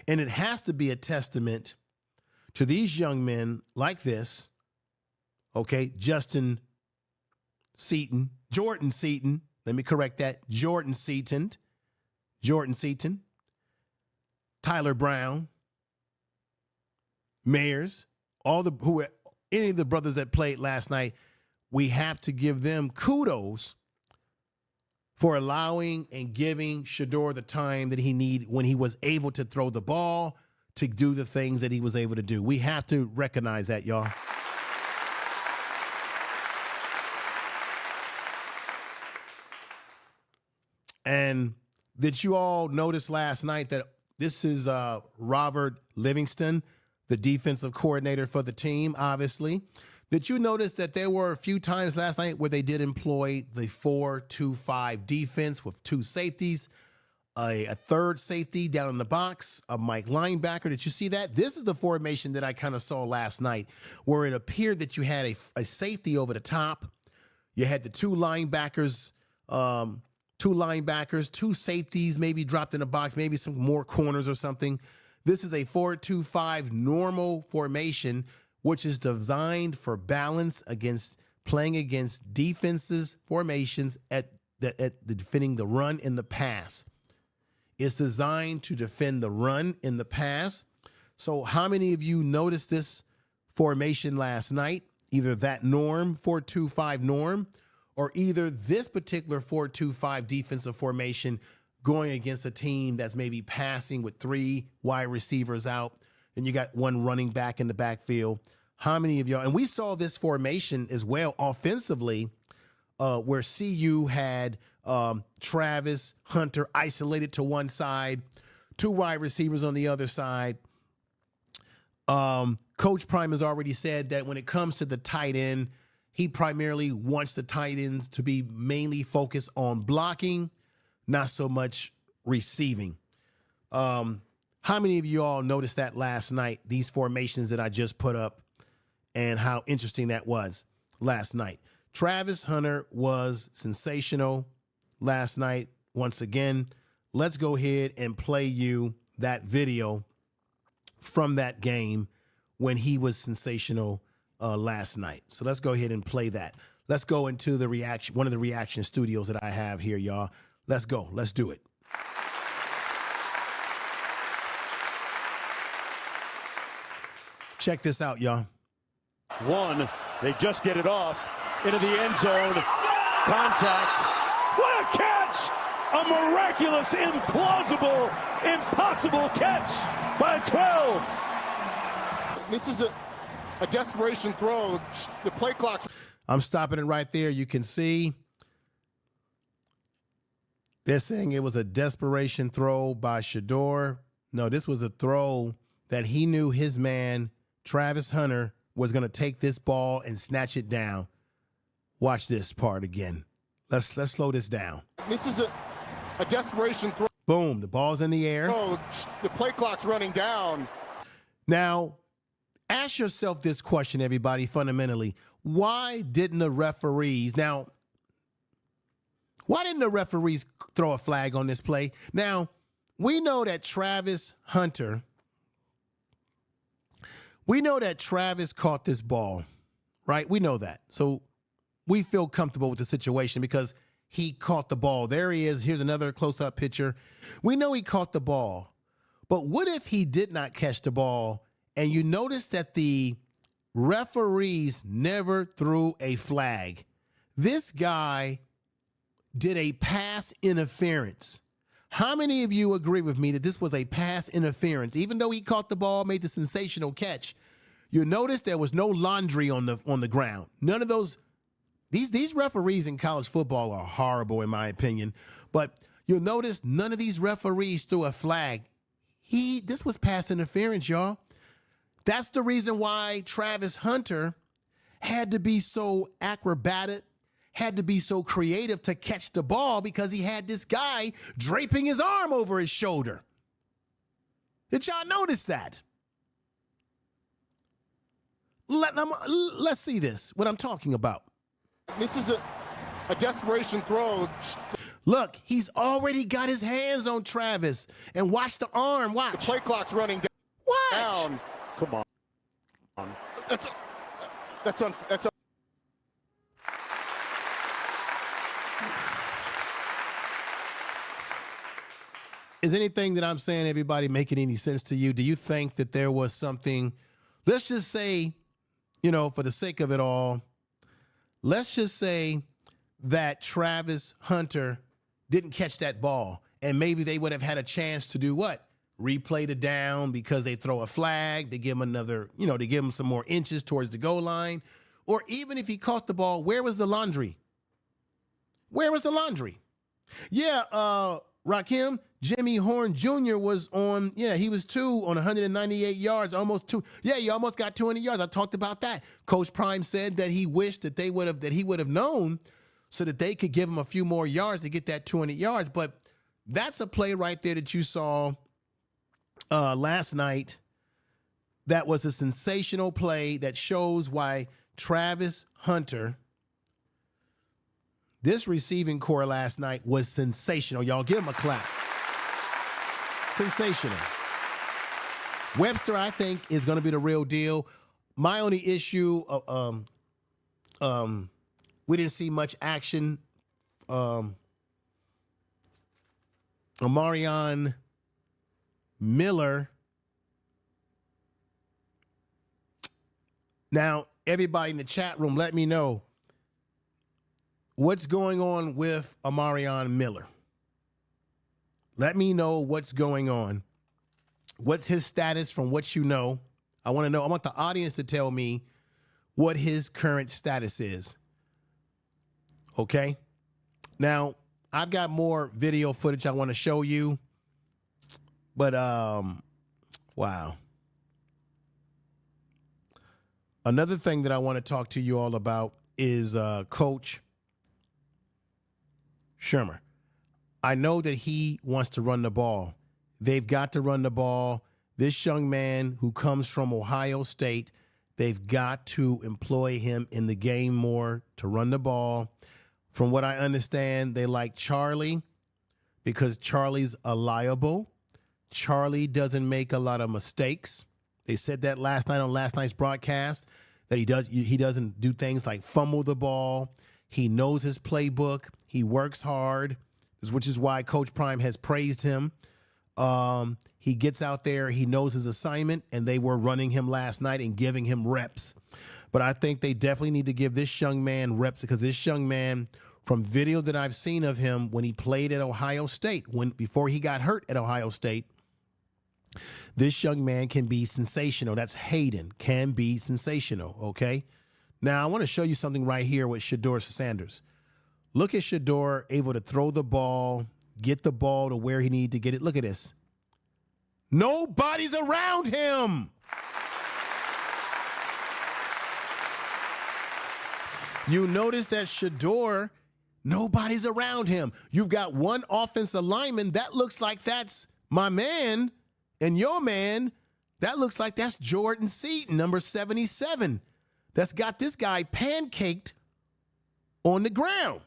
S1: And it has to be a testament to these young men like this, okay, Jordan Seaton, let me correct that, Jordan Seaton, Tyler Brown, Mayers, any of the brothers that played last night. We have to give them kudos for allowing and giving Sheduer the time that he needed when he was able to throw the ball, to do the things that he was able to do. We have to recognize that, y'all. And did you all notice last night that this is Robert Livingston, the defensive coordinator for the team, obviously. Did you notice that there were a few times last night where they did employ the 4-2-5 defense with 2 safeties, a third safety down in the box, a Mike linebacker? Did you see that? This is the formation that I kind of saw last night, where it appeared that you had a safety over the top. You had the 2 linebackers, 2 safeties maybe dropped in the box, maybe some more corners or something. This is a 4-2-5 normal formation, which is designed for balance against playing against defenses formations at defending the run and the pass. It's designed to defend the run and the pass. So how many of you noticed this formation last night? Either that norm, 4-2-5 norm, or either this particular 4-2-5 defensive formation going against a team that's maybe passing with 3 wide receivers out, and you got 1 running back in the backfield. How many of y'all, and we saw this formation as well offensively, where CU had Travis Hunter isolated to one side, 2 wide receivers on the other side. Coach Prime has already said that when it comes to the tight end, he primarily wants the tight ends to be mainly focused on blocking, not so much receiving. How many of you all noticed that last night, these formations that I just put up, and how interesting that was last night? Travis Hunter was sensational last night. Once again, let's go ahead and play you that video from that game when he was sensational last night. So let's go ahead and play that. Let's go into the reaction, one of the reaction studios that I have here, y'all. Let's go. Let's do it. Check this out, y'all.
S2: 1, they just get it off into the end zone. Contact. What a catch! A miraculous, implausible, impossible catch by 12.
S3: This is a desperation throw. The play clock's...
S1: I'm stopping it right there. You can see they're saying it was a desperation throw by Sheduer. No, this was a throw that he knew his man, Travis Hunter, was going to take this ball and snatch it down. Watch this part again. Let's slow this down.
S3: This is a desperation throw.
S1: Boom, the ball's in the air.
S3: Oh, the play clock's running down.
S1: Now, Ask yourself this question, everybody, fundamentally. Why didn't the referees throw a flag on this play? Now, we know that Travis caught this ball, right? We know that. So we feel comfortable with the situation because he caught the ball. There he is. Here's another close-up picture. We know he caught the ball. But what if he did not catch the ball and you notice that the referees never threw a flag? This guy did a pass interference. How many of you agree with me that this was a pass interference? Even though he caught the ball, made the sensational catch, you notice there was no laundry on the ground. None of those. These referees in college football are horrible, in my opinion. But you'll notice none of these referees threw a flag. This was pass interference, y'all. That's the reason why Travis Hunter had to be so acrobatic, had to be so creative to catch the ball, because he had this guy draping his arm over his shoulder. Did y'all notice that? Let's see this, what I'm talking about.
S3: This is a desperation throw.
S1: Look, he's already got his hands on Travis. And watch the arm, watch.
S3: The play clock's running down.
S1: Watch.
S2: Come on.
S3: That's
S1: Is anything that I'm saying, everybody, making any sense to you? Do you think that there was something, let's just say, for the sake of it all, let's just say that Travis Hunter didn't catch that ball, and maybe they would have had a chance to do what? Replay the down, because they throw a flag, they give him another, they give him some more inches towards the goal line. Or even if he caught the ball, where was the laundry? Where was the laundry? Yeah, Rakim, Jimmy Horn Jr. was on, he was 2 on 198 yards, almost 2. Yeah, he almost got 200 yards. I talked about that. Coach Prime said that he wished that he would have known so that they could give him a few more yards to get that 200 yards. But that's a play right there that you saw last night. That was a sensational play that shows why Travis Hunter, this receiving core last night was sensational. Y'all give him a clap. Sensational. Webster, I think, is going to be the real deal. My only issue, we didn't see much action. Amarion Miller. Now, everybody in the chat room, let me know what's going on with Amarion Miller. Let me know what's going on. What's his status from what you know? I want to know. I want the audience to tell me what his current status is. Okay? Now, I've got more video footage I want to show you. But, wow. Another thing that I want to talk to you all about is Coach Shermer. I know that he wants to run the ball. They've got to run the ball. This young man who comes from Ohio State, they've got to employ him in the game more to run the ball. From what I understand, they like Charlie because Charlie's reliable. Charlie doesn't make a lot of mistakes. They said that last night on last night's broadcast, that he doesn't do things like fumble the ball. He knows his playbook. He works hard, which is why Coach Prime has praised him. He gets out there, he knows his assignment, and they were running him last night and giving him reps. But I think they definitely need to give this young man reps, because this young man, from video that I've seen of him when he played at Ohio State, before he got hurt at Ohio State, this young man can be sensational. That's Hayden, can be sensational, okay? Now, I want to show you something right here with Sheduer Sanders. Look at Sheduer able to throw the ball, get the ball to where he needed to get it. Look at this. Nobody's around him. You notice that Sheduer, nobody's around him. You've got one offensive lineman. That looks like that's my man and your man, That looks like that's Jordan Seaton, number 77. That's got this guy pancaked on the ground.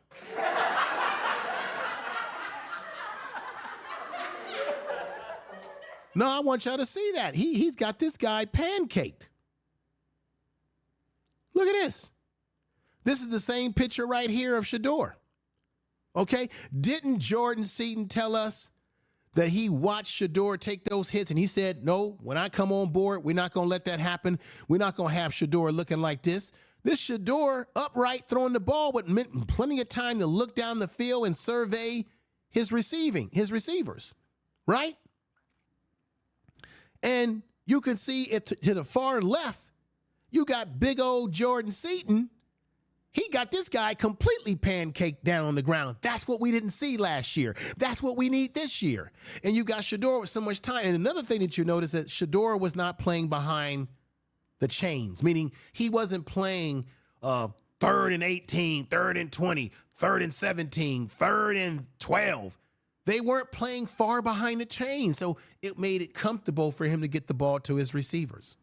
S1: No, I want y'all to see that. He's got this guy pancaked. Look at this. This is the same picture right here of Sheduer. Okay? Didn't Jordan Seaton tell us that he watched Sheduer take those hits and he said, no, when I come on board, we're not going to let that happen. We're not going to have Sheduer looking like this. This Sheduer upright throwing the ball with plenty of time to look down the field and survey his receivers, right? And you can see it to the far left, you got big old Jordan Seaton. He got this guy completely pancaked down on the ground. That's what we didn't see last year. That's what we need this year. And you got Sheduer with so much time. And another thing that you notice that Sheduer was not playing behind the chains, meaning he wasn't playing 3rd and 18, 3rd and 20, 3rd and 17, 3rd and 12. They weren't playing far behind the chain, so it made it comfortable for him to get the ball to his receivers.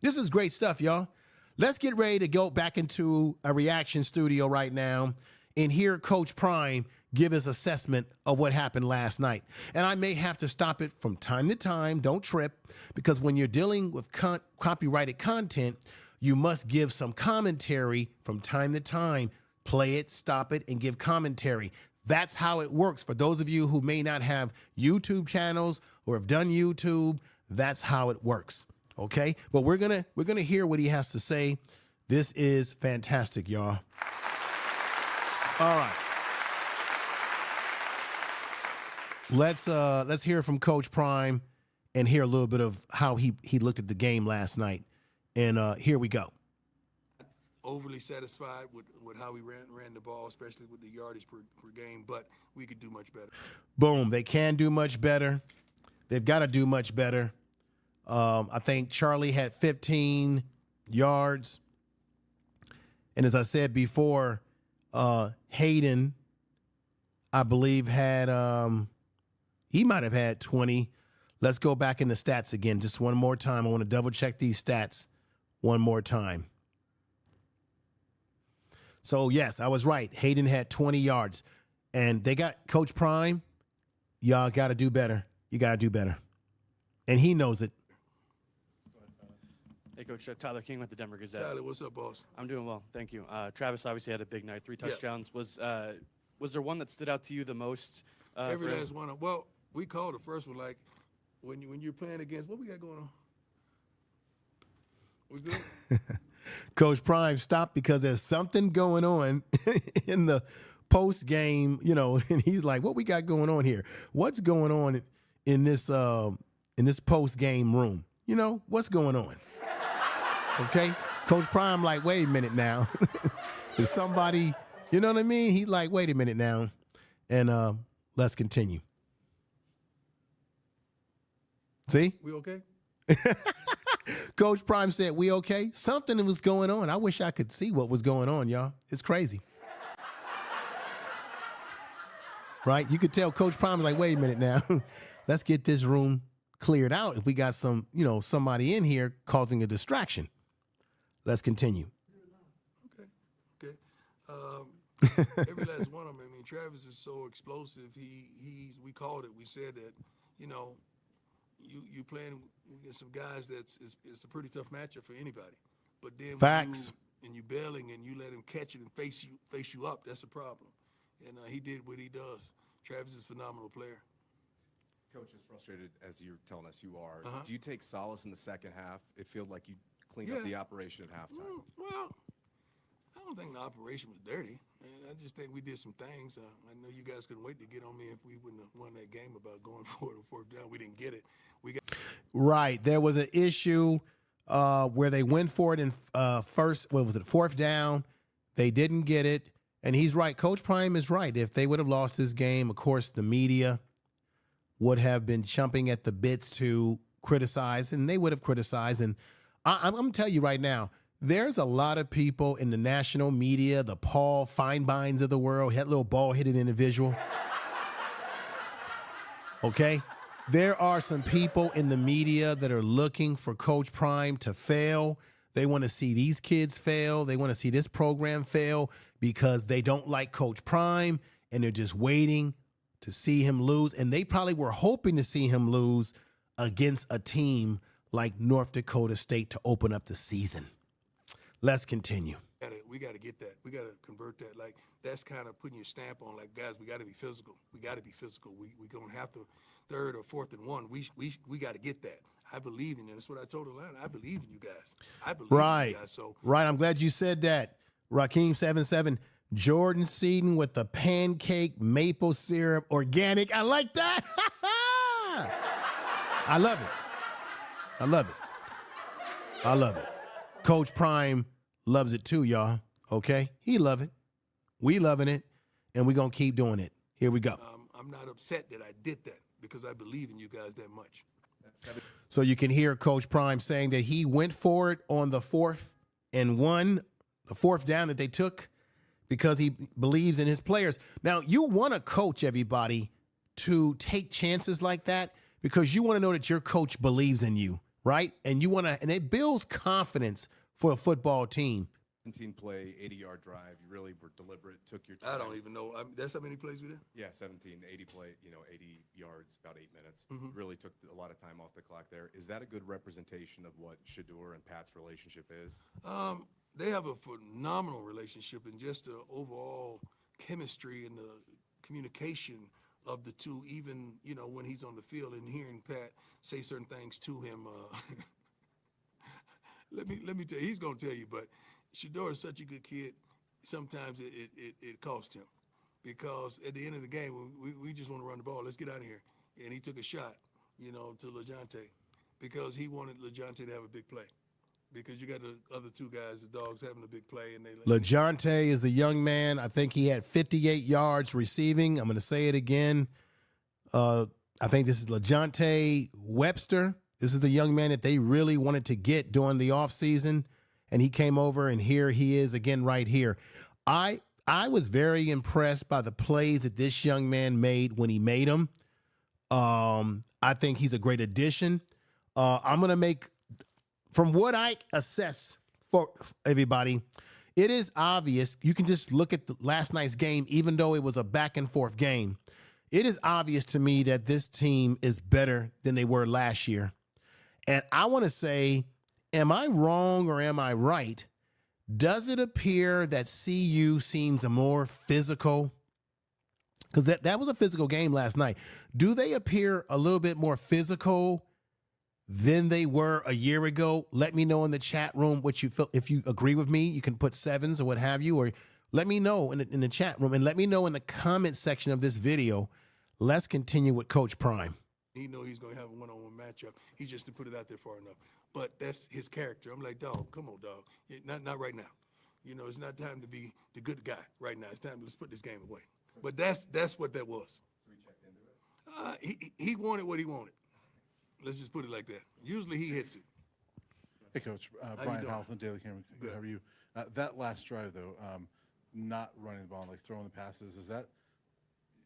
S1: This is great stuff, y'all. Let's get ready to go back into a reaction studio right now and hear Coach Prime give his assessment of what happened last night. And I may have to stop it from time to time. Don't trip, because when you're dealing with copyrighted content, you must give some commentary from time to time. Play it, stop it, and give commentary. That's how it works. For those of you who may not have YouTube channels or have done YouTube, that's how it works. Okay? But we're gonna hear what he has to say. This is fantastic, y'all. All right. Let's hear from Coach Prime and hear a little bit of how he looked at the game last night. And here we go.
S4: Overly satisfied with how we ran the ball, especially with the yardage per game, but we could do much better.
S1: Boom. They can do much better. They've got to do much better. I think Charlie had 15 yards. And as I said before, Hayden, I believe, had he might have had 20. Let's go back in the stats again just one more time. I want to double check these stats one more time. So, yes, I was right. Hayden had 20 yards. And they got Coach Prime. Y'all got to do better. You got to do better. And he knows it.
S5: Hey, Coach. Tyler King with the Denver Gazette.
S4: Tyler, what's up, boss?
S5: I'm doing well, thank you. Travis obviously had a big night, 3 touchdowns. Yeah. Was there one that stood out to you the most?
S4: Every last one. Well, we called the first one, like, when you're playing against, what we got going on? We good?
S1: Coach Prime stopped because there's something going on in the post game, and he's like, what we got going on here? What's going on in this post game room? What's going on? Okay. Coach Prime like, wait a minute now. Is somebody, you know what I mean? He's like, wait a minute now. And let's continue. See?
S4: We okay?
S1: Coach Prime said, we okay? Something was going on. I wish I could see what was going on, y'all. It's crazy. Right? You could tell Coach Prime was like, wait a minute now. Let's get this room cleared out if we got somebody in here causing a distraction. Let's continue.
S4: Okay. Every last one of them. I mean, Travis is so explosive. We called it. We said that, you playing against some guys it's a pretty tough matchup for anybody. But then
S1: facts.
S4: When you bailing and you let him catch it and face you up, that's a problem. And he did what he does. Travis is a phenomenal player.
S6: Coach, as frustrated as you're telling us you are, do you take solace in the second half? It feels like you cleaned up the operation at halftime.
S4: Well, I don't think the operation was dirty. I just think we did some things. I know you guys couldn't wait to get on me if we wouldn't have won that game about going for it on fourth down. We didn't get it.
S1: Right. There was an issue where they went for it in fourth down. They didn't get it. And he's right. Coach Prime is right. If they would have lost this game, of course, the media would have been chomping at the bits to criticize, and they would have criticized. And I'm going to tell you right now, there's a lot of people in the national media, the Paul Feinbeins of the world, that little ball-hitting individual. Okay? There are some people in the media that are looking for Coach Prime to fail. They want to see these kids fail. They want to see this program fail because they don't like Coach Prime, and they're just waiting to see him lose. And they probably were hoping to see him lose against a team like North Dakota State to open up the season. Let's continue.
S4: We got to get that. We got to convert that. Like, that's kind of putting your stamp on, like, guys, we got to be physical. We got to be physical. We going to have to third or fourth and one. We got to get that. I believe in it. That's what I told Atlanta. I believe in you guys. I believe in you guys. So
S1: right. I'm glad you said that. Rakeem77, Jordan Seaton with the pancake maple syrup organic. I like that. I love it. I love it. I love it. Coach Prime loves it too, y'all. Okay? He love it. We loving it, and we're going to keep doing it. Here we go.
S4: I'm not upset that I did that because I believe in you guys that much.
S1: So you can hear Coach Prime saying that he went for it on the 4th and 1, the 4th down that they took, because he believes in his players. Now, you want to coach everybody to take chances like that because you want to know that your coach believes in you, right? And you want to, and it builds confidence for a football team.
S6: 17 play, 80-yard drive. You really were deliberate, took your time.
S4: I don't even know. That's how many plays we did?
S6: Yeah, 17, 80 play, 80 yards, about 8 minutes.
S4: Mm-hmm.
S6: Really took a lot of time off the clock there. Is that a good representation of what Sheduer and Pat's relationship is?
S4: They have a phenomenal relationship, and just the overall chemistry and the communication of the two, even, when he's on the field and hearing Pat say certain things to him. Let me tell you, he's going to tell you, but Sheduer is such a good kid. Sometimes it cost him, because at the end of the game, we just want to run the ball. Let's get out of here. And he took a shot, to LeJohntay, because he wanted LeJohntay to have a big play. Because you got the other two guys, the dogs, having a big play. And
S1: LeJohntay is the young man. I think he had 58 yards receiving. I'm going to say it again. I think this is LeJohntay Webster. This is the young man that they really wanted to get during the offseason. And he came over, and here he is again right here. I was very impressed by the plays that this young man made when he made them. I think he's a great addition. I'm going to make, from what I assess for everybody, it is obvious. You can just look at the last night's game, even though it was a back-and-forth game. It is obvious to me that this team is better than they were last year. And I want to say, am I wrong or am I right? Does it appear that CU seems more physical? Because that was a physical game last night. Do they appear a little bit more physical than they were a year ago? Let me know in the chat room what you feel. If you agree with me, you can put 7s or what have you, or let me know in the chat room, and let me know in the comment section of this video. Let's continue with Coach Prime.
S4: He know he's going to have a one-on-one matchup. He just didn't put it out there far enough. But that's his character. I'm like, dog, come on, dog. Not right now. It's not time to be the good guy right now. It's time to let's put this game away. But that's what that was.
S6: So we checked into it?
S4: He wanted what he wanted. Let's just put it like that. Usually he hits it.
S7: Hey, Coach. Brian Howell from Daily Camera. Good. How are you? That last drive, though, not running the ball, like throwing the passes, is that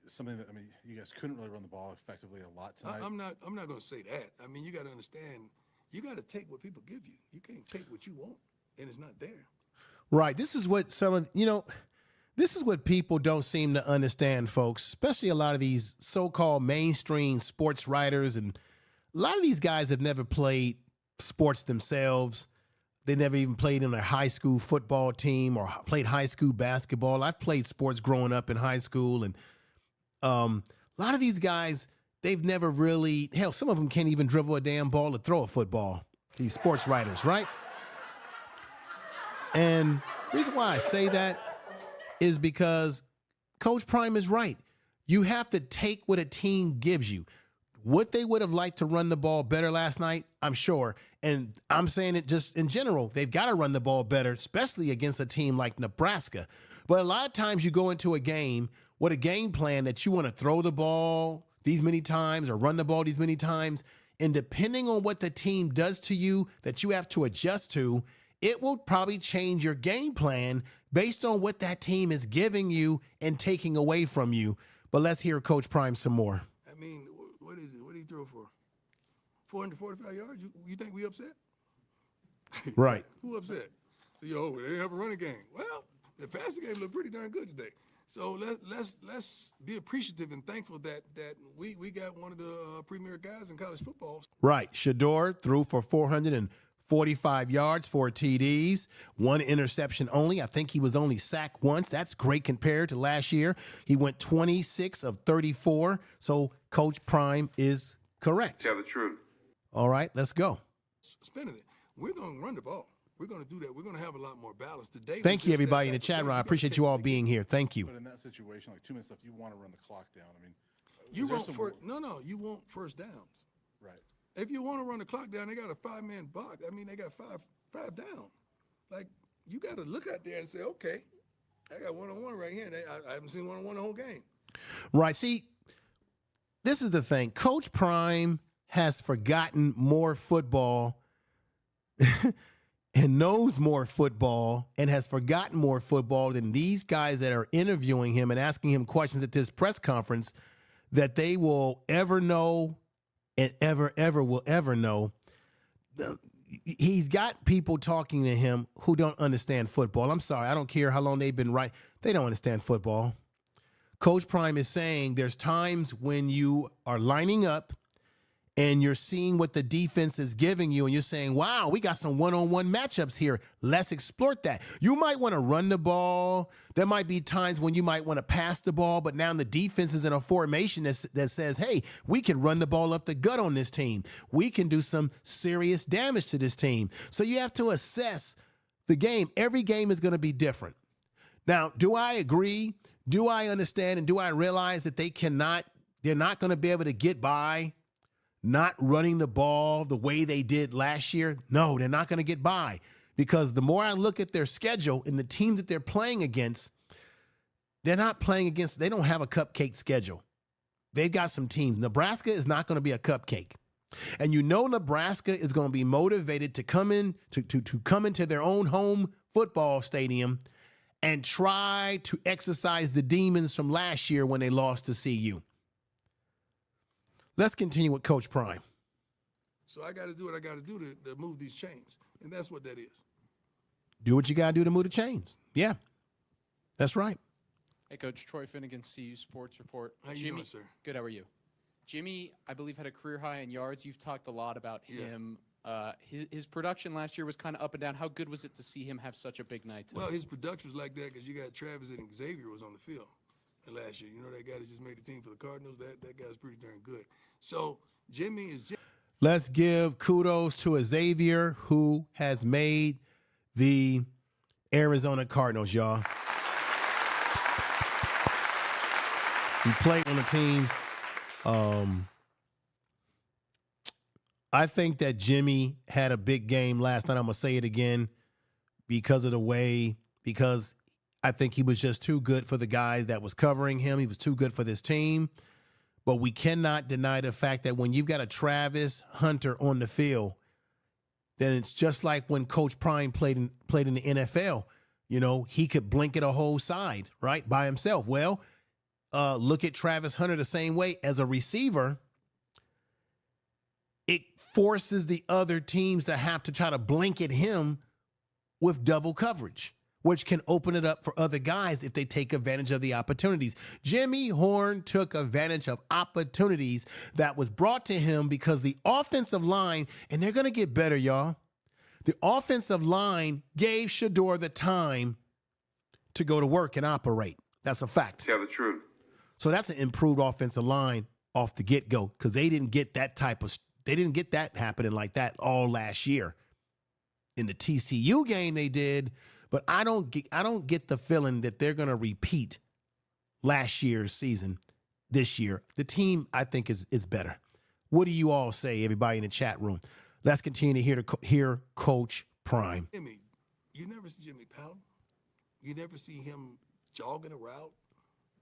S7: something that, you guys couldn't really run the ball effectively a lot tonight?
S4: I'm not going to say that. You got to understand, you got to take what people give you. You can't take what you want, and it's not there.
S1: Right. This is what this is what people don't seem to understand, folks, especially a lot of these so-called mainstream sports writers. And a lot of these guys have never played sports themselves. They never even played in a high school football team or played high school basketball. I've played sports growing up in high school, and a lot of these guys, they've never really, hell, some of them can't even dribble a damn ball or throw a football, these sports writers, right? And the reason why I say that is because Coach Prime is right. You have to take what a team gives you. What they would have liked to run the ball better last night, I'm sure. And I'm saying it just in general. They've got to run the ball better, especially against a team like Nebraska. But a lot of times you go into a game with a game plan that you want to throw the ball these many times or run the ball these many times. And depending on what the team does to you that you have to adjust to, it will probably change your game plan based on what that team is giving you and taking away from you. But let's hear Coach Prime some more.
S4: What is it? What did he throw for? 445 yards? You think we upset?
S1: Right.
S4: Who upset? So, they didn't have a running game. Well, the passing game looked pretty darn good today. So let's be appreciative and thankful that we got one of the premier guys in college football.
S1: Right. Sheduer threw for 445 yards, 4 TDs, 1 interception only. I think he was only sacked once. That's great compared to last year. He went 26 of 34. So Coach Prime is correct.
S8: Tell the truth.
S1: All right, let's go.
S4: Spinning it. We're going to run the ball. We're going to do that. We're going to have a lot more balance today.
S1: Thank you, everybody in the chat room. I appreciate you all being here. Thank you.
S7: But in that situation, like 2 minutes left, you want to run the clock down. I mean,
S4: you want first downs.
S7: Right.
S4: If you want to run the clock down, they got a 5-man box. I mean, they got five down. Like, you got to look out there and say, okay, I got one-on-one right here. I haven't seen one-on-one the whole game.
S1: Right. See, this is the thing. Coach Prime has forgotten more football and knows more football and has forgotten more football than these guys that are interviewing him and asking him questions at this press conference that they will ever know and ever will ever know. He's got people talking to him who don't understand football. I'm sorry. I don't care how long they've been right. They don't understand football. Coach Prime is saying there's times when you are lining up and you're seeing what the defense is giving you, and you're saying, wow, we got some one-on-one matchups here. Let's exploit that. You might want to run the ball. There might be times when you might want to pass the ball, but now the defense is in a formation that says, hey, we can run the ball up the gut on this team. We can do some serious damage to this team. So you have to assess the game. Every game is going to be different. Now, do I agree? Do I understand? And do I realize that they're not going to be able to get by not running the ball the way they did last year? No, they're not going to get by, because the more I look at their schedule and the teams that they're playing against, they don't have a cupcake schedule. They've got some teams. Nebraska is not going to be a cupcake. And Nebraska is going to be motivated to come into their own home football stadium and try to exercise the demons from last year when they lost to CU. Let's continue with Coach Prime.
S4: So I got to do what I got to do to move these chains, and that's what that is.
S1: Do what you got to do to move the chains. Yeah, that's right.
S9: Hey, Coach. Troy Finnegan, CU Sports Report.
S4: How you doing, sir?
S9: Good, how are you? Jimmy, I believe, had a career high in yards. You've talked a lot about him. His production last year was kind of up and down. How good was it to see him have such a big night tonight?
S4: Well, his production was like that because you got Travis and Xavier was on the field last year. That guy that just made the team for the Cardinals? That guy's pretty darn good. So Jimmy is...
S1: Let's give kudos to Xavier, who has made the Arizona Cardinals, y'all. He played on the team. I think that Jimmy had a big game last night. I'm going to say it again because I think he was just too good for the guy that was covering him. He was too good for this team. But we cannot deny the fact that when you've got a Travis Hunter on the field, then it's just like when Coach Prime played in the NFL. He could blanket a whole side, right, by himself. Well, look at Travis Hunter the same way. As a receiver, it forces the other teams to have to try to blanket him with double coverage, which can open it up for other guys if they take advantage of the opportunities. Jimmy Horn took advantage of opportunities that was brought to him because the offensive line, and they're going to get better, y'all. The offensive line gave Sheduer the time to go to work and operate. That's a fact.
S8: Tell the truth.
S1: So that's an improved offensive line off the get-go, because they didn't get that happening like that all last year. In the TCU game they did, but I don't get the feeling that they're going to repeat last year's season this year. The team, I think, is better. What do you all say, everybody in the chat room? Let's continue to hear Coach Prime.
S4: Jimmy, you never see Jimmy pouting. You never see him jogging a route.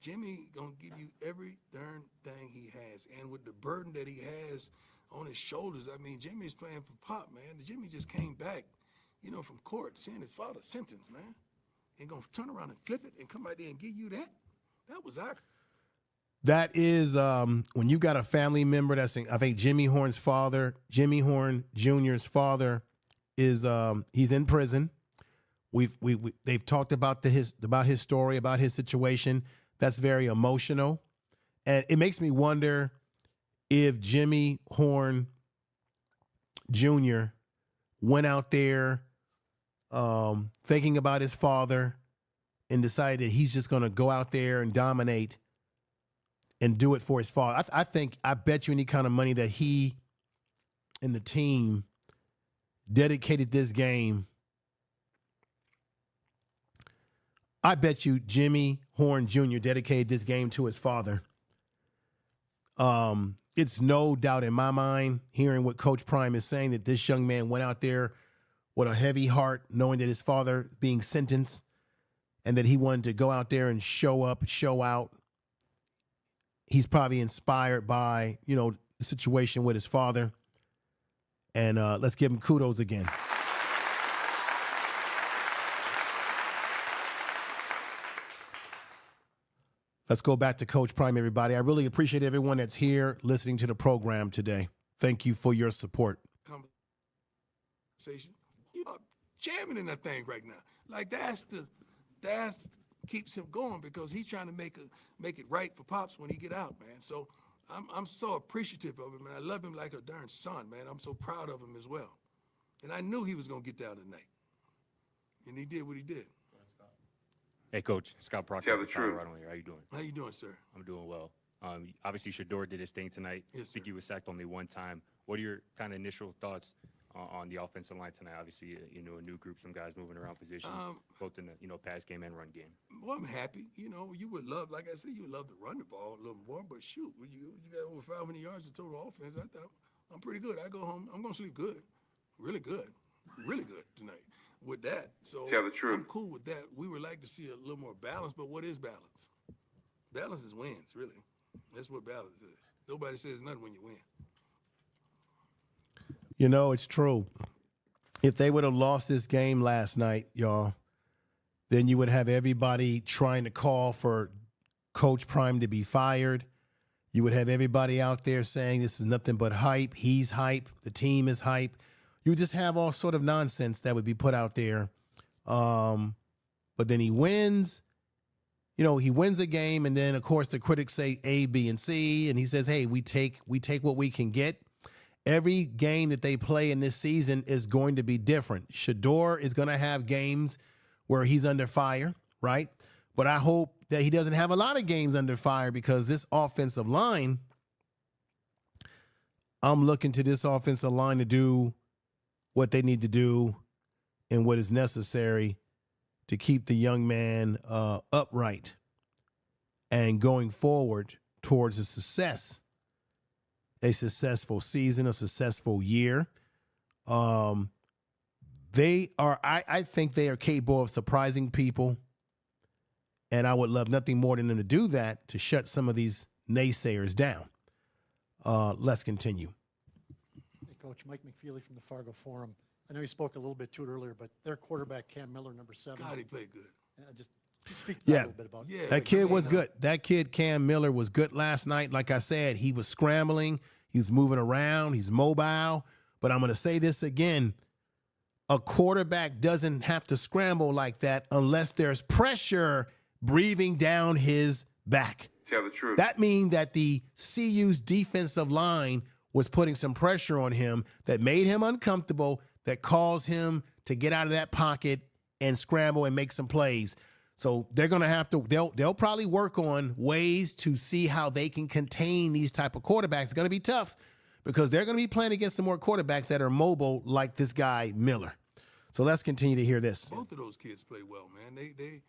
S4: Jimmy going to give you every darn thing he has. And with the burden that he has on his shoulders, Jimmy's playing for Pop, man. Jimmy just came back, from court, seeing his father sentenced, man. And going to turn around and flip it and come out there and give you that? That was our...
S1: That is when you got a family member that's I think Jimmy Horn's father, Jimmy Horn Jr.'s father, is he's in prison. They've talked about his story, about his situation. That's very emotional, and it makes me wonder if Jimmy Horn Jr. went out there thinking about his father and decided that he's just going to go out there and dominate and do it for his father. I bet you any kind of money that he and the team dedicated this game. I bet you Jimmy Horn Jr. dedicated this game to his father. It's no doubt in my mind, hearing what Coach Prime is saying, that this young man went out there with a heavy heart, knowing that his father being sentenced and that he wanted to go out there and show up, show out. He's probably inspired by, the situation with his father. And let's give him kudos again. Let's go back to Coach Prime, everybody. I really appreciate everyone that's here listening to the program today. Thank you for your support.
S4: Conversation, chairman in that thing right now. Like that's keeps him going, because he's trying to make it right for Pops when he get out, man. So I'm so appreciative of him, and I love him like a darn son, man. I'm so proud of him as well. And I knew he was gonna get down tonight, and he did what he did.
S8: Hey, Coach. Scott Proctor.
S3: Tell the truth.
S8: How you doing?
S4: How you doing, sir?
S8: I'm doing well. Obviously, Sheduer did his thing tonight.
S4: Yes,
S8: I think
S4: sir.
S8: he was sacked only one time. What are your kind of initial thoughts on the offensive line tonight? Obviously, a new group, some guys moving around positions, both in the pass game and run game.
S4: Well, I'm happy. You would love, like I said, you would love to run the ball a little more, but shoot, you got over 500 yards of total offense. I thought I'm pretty good. I go home, I'm gonna sleep good, really good tonight with that. So
S3: Tell the truth.
S4: I'm cool with that. We would like to see a little more balance, but what is balance? Balance is wins, really. That's what balance is. Nobody says nothing when you win.
S1: It's true. If they would have lost this game last night, y'all, then you would have everybody trying to call for Coach Prime to be fired. You would have everybody out there saying this is nothing but hype. He's hype. The team is hype. You would just have all sort of nonsense that would be put out there. But then he wins. He wins a game, and then, of course, the critics say A, B, and C, and he says, hey, we take what we can get. Every game that they play in this season is going to be different. Sheduer is going to have games where he's under fire, right? But I hope that he doesn't have a lot of games under fire, because this offensive line, I'm looking to this offensive line to do what they need to do and what is necessary to keep the young man upright and going forward towards a successful season, a successful year. I think they are capable of surprising people, and I would love nothing more than them to do that, to shut some of these naysayers down. Let's continue.
S10: Hey, Coach, Mike McFeely from the Fargo Forum. I know you spoke a little bit to it earlier, but their quarterback, Cam Miller, number 7.
S4: God, he played good.
S10: Just speak to that a little bit about it.
S4: Yeah,
S1: That kid was good. That kid, Cam Miller, was good last night. Like I said, he was scrambling. He was moving around. He's mobile. But I'm going to say this again. A quarterback doesn't have to scramble like that unless there's pressure breathing down his back.
S3: Tell the truth.
S1: That means that the CU's defensive line was putting some pressure on him that made him uncomfortable, that caused him to get out of that pocket and scramble and make some plays. So they're going to have to, they'll probably work on ways to see how they can contain these type of quarterbacks. It's going to be tough because they're going to be playing against some more quarterbacks that are mobile like this guy, Miller. So let's continue to hear this.
S4: Both of those kids play well, man. They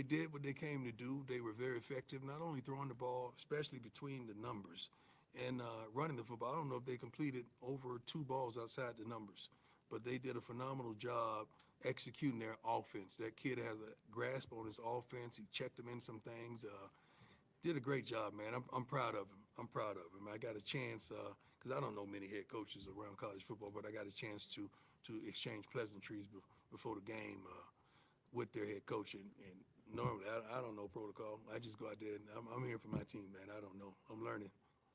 S4: did what they came to do. They were very effective, not only throwing the ball, especially between the numbers, and running the football. I don't know if they completed over 2 balls outside the numbers, but they did a phenomenal job executing their offense. That kid has a grasp on his offense. He checked them in some things. Did a great job, man. I'm proud of him. I got a chance, because I don't know many head coaches around college football, but I got a chance to exchange pleasantries before the game with their head coach, and normally, I don't know protocol. I just go out there and I'm here for my team, man. I don't know. I'm learning.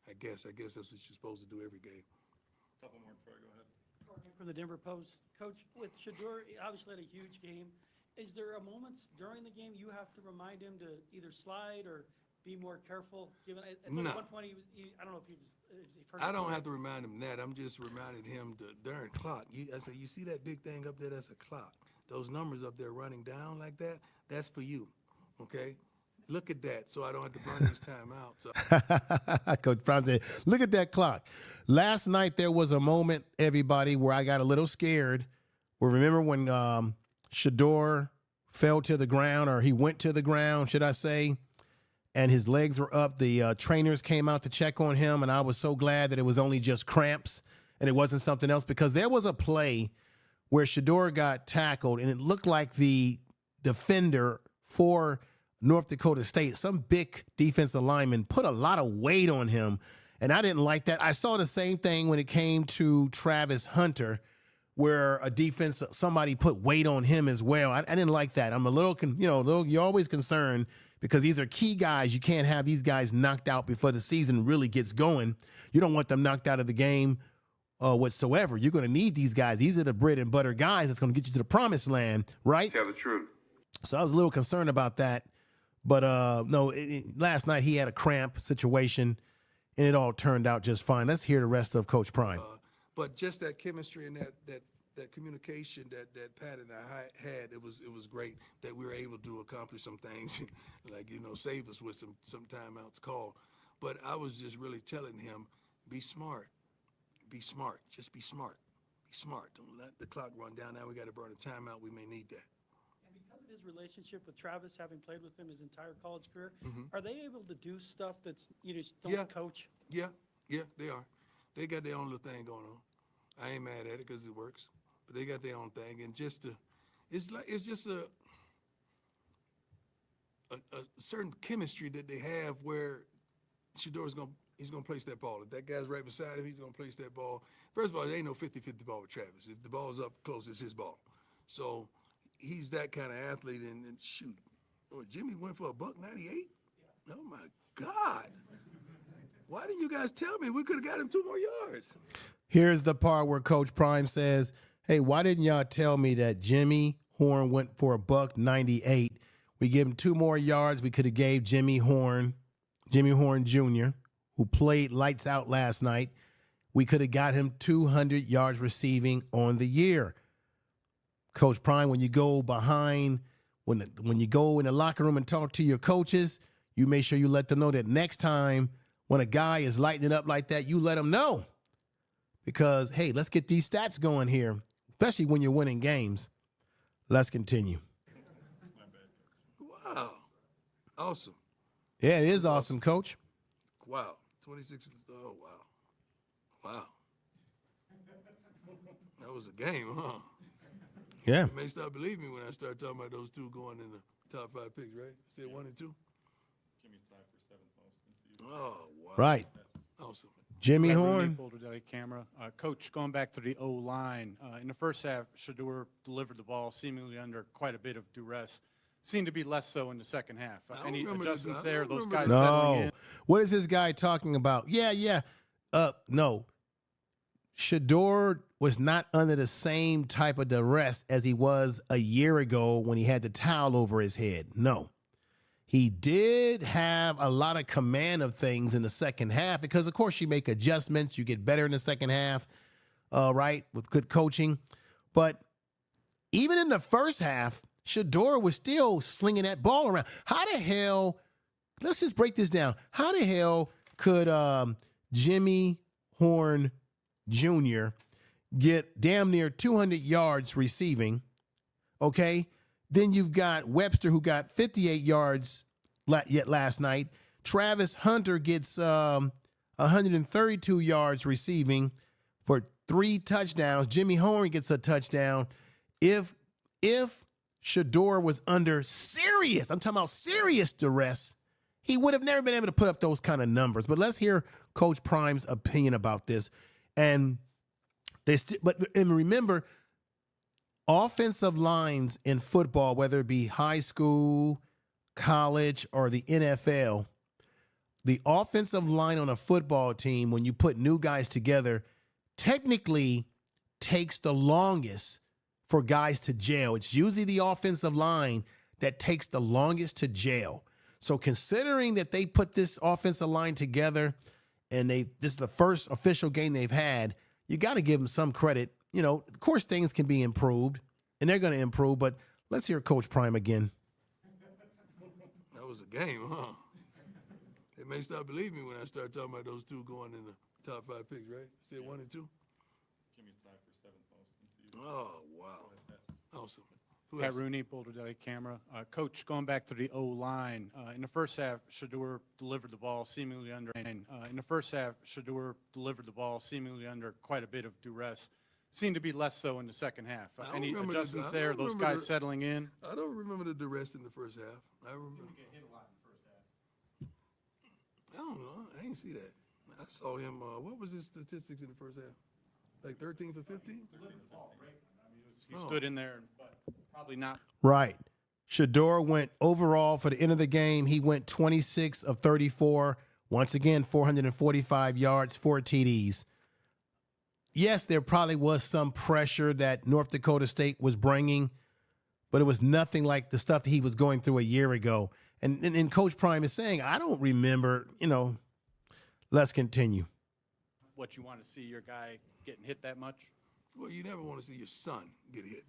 S4: I guess that's what you're supposed to do every game.
S8: Couple more, Troy, go ahead.
S11: From the Denver Post. Coach, with Sheduer, he obviously had a huge game. Is there a moment during the game you have to remind him to either slide or be more careful? Given at one point, I don't know if he
S4: I don't have to remind him that. I'm just reminding him during clock. I say, you see that big thing up there? That's a clock. Those numbers up there running down like that, that's for you, okay? Look at that, so I don't have to burn this time out. So.
S1: Coach Brown said, look at that clock. Last night there was a moment, everybody, where I got a little scared. Well, remember when Sheduer fell to the ground, or he went to the ground, should I say, and his legs were up. The trainers came out to check on him, and I was so glad that it was only just cramps and it wasn't something else, because there was a play where Sheduer got tackled, and it looked like the defender for North Dakota State, some big defensive lineman, put a lot of weight on him, and I didn't like that. I saw the same thing when it came to Travis Hunter, where somebody put weight on him as well. I didn't like that. I'm a little, you're always concerned because these are key guys. You can't have these guys knocked out before the season really gets going. You don't want them knocked out of the game whatsoever. You're going to need these guys. These are the bread and butter guys that's going to get you to the promised land, right?
S12: Tell the truth.
S1: So I was a little concerned about that. But no, last night he had a cramp situation, and it all turned out just fine. Let's hear the rest of Coach Prime.
S4: But just that chemistry and that communication that Pat and I had, it was great that we were able to accomplish some things, like, save us with some timeouts called. But I was just really telling him, be smart. Be smart. Just be smart. Be smart. Don't let the clock run down. Now we got to burn a timeout. We may need that.
S11: And because of his relationship with Travis, having played with him his entire college career, are they able to do stuff that's you just don't coach?
S4: Yeah, they are. They got their own little thing going on. I ain't mad at it because it works, but they got their own thing, and it's just a certain chemistry that they have where Sheduer's he's gonna place that ball. If that guy's right beside him, he's gonna place that ball. First of all, there ain't no 50-50 ball with Travis. If the ball's up close, it's his ball. So he's that kind of athlete, and shoot, Jimmy went for $198. Oh my God! Why didn't you guys tell me? We could have got him 2 more yards.
S1: Here's the part where Coach Prime says, hey, why didn't y'all tell me that Jimmy Horn went for $198? We give him 2 more yards. We could have gave Jimmy Horn Jr., who played lights out last night. We could have got him 200 yards receiving on the year. Coach Prime, when you go behind, when you go in the locker room and talk to your coaches, you make sure you let them know that next time when a guy is lighting it up like that, you let them know. Because, hey, let's get these stats going here, especially when you're winning games. Let's continue.
S4: Wow. Awesome.
S1: Yeah, it is awesome, Coach.
S4: Wow. 26. Oh, wow. Wow. That was a game, huh?
S1: Yeah.
S4: You may start believing me when I start talking about those 2 going in the top 5 picks, right? Said 1 and 2?
S8: Jimmy's tied for 7th most.
S4: Oh, wow.
S1: Right.
S4: Awesome.
S1: Jimmy Horn.
S9: Camera. Coach, going back to the O-line, in the first half, Sheduer delivered the ball seemingly under quite a bit of duress. Seemed to be less so in the second half. Any adjustments there? Those guys settling in?
S1: No. What is this guy talking about? Yeah. No. Sheduer was not under the same type of duress as he was a year ago when he had the towel over his head. No. He did have a lot of command of things in the second half because, of course, you make adjustments. You get better in the second half, right, with good coaching. But even in the first half, Sheduer was still slinging that ball around. How the hell, let's just break this down. How the hell could Jimmy Horn Jr. get damn near 200 yards receiving, okay? Then you've got Webster, who got 58 yards yet last night. Travis Hunter gets 132 yards receiving for 3 touchdowns. Jimmy Horn gets a touchdown. If Sheduer was under serious, I'm talking about serious duress, he would have never been able to put up those kind of numbers. But let's hear Coach Prime's opinion about this. And remember, offensive lines in football, whether it be high school, college, or the NFL, the offensive line on a football team, when you put new guys together, technically takes the longest for guys to gel. It's usually the offensive line that takes the longest to gel. So considering that they put this offensive line together and this is the first official game they've had, you got to give them some credit. You know, of course, things can be improved, and they're going to improve, but let's hear Coach Prime again.
S4: That was a game, huh? They may stop believing me when I start talking about those two going in the top 5 picks, right? Said 1 and 2?
S12: Jimmy's tied for 7th most.
S4: Oh, wow. Awesome. Who
S9: Pat
S4: else?
S9: Rooney, Boulder Daily Camera. Coach, going back to the O-line, in the first half, Sheduer delivered the ball seemingly under. In the first half, Sheduer delivered the ball seemingly under quite a bit of duress. Seemed to be less so in the second half. Any adjustments there? Those guys settling in?
S4: I don't remember the duress in the first half. I remember.
S12: Jimmy get hit a lot in the first half.
S4: I don't know. I didn't see that. I saw him. What was his statistics in the first half? Like 13 for 15?
S9: He stood in there, but probably not.
S1: Right. Sheduer went overall for the end of the game. He went 26 of 34. Once again, 445 yards, 4 TDs. Yes, there probably was some pressure that North Dakota State was bringing, but it was nothing like the stuff that he was going through a year ago. And Coach Prime is saying, I don't remember, let's continue.
S9: What, you want to see your guy getting hit that much?
S4: Well, you never want to see your son get hit,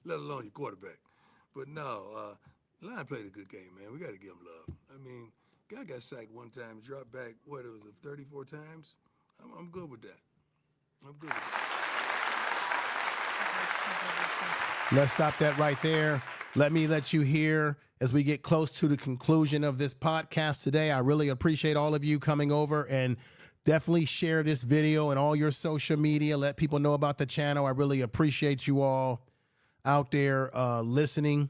S4: let alone your quarterback. But no, Line played a good game, man. We got to give him love. I mean, guy got sacked one time, dropped back, 34 times? I'm good with that. I'm good with that.
S1: Let's stop that right there. Let me let you hear as we get close to the conclusion of this podcast today. I really appreciate all of you coming over, and definitely share this video and all your social media. Let people know about the channel. I really appreciate you all out there listening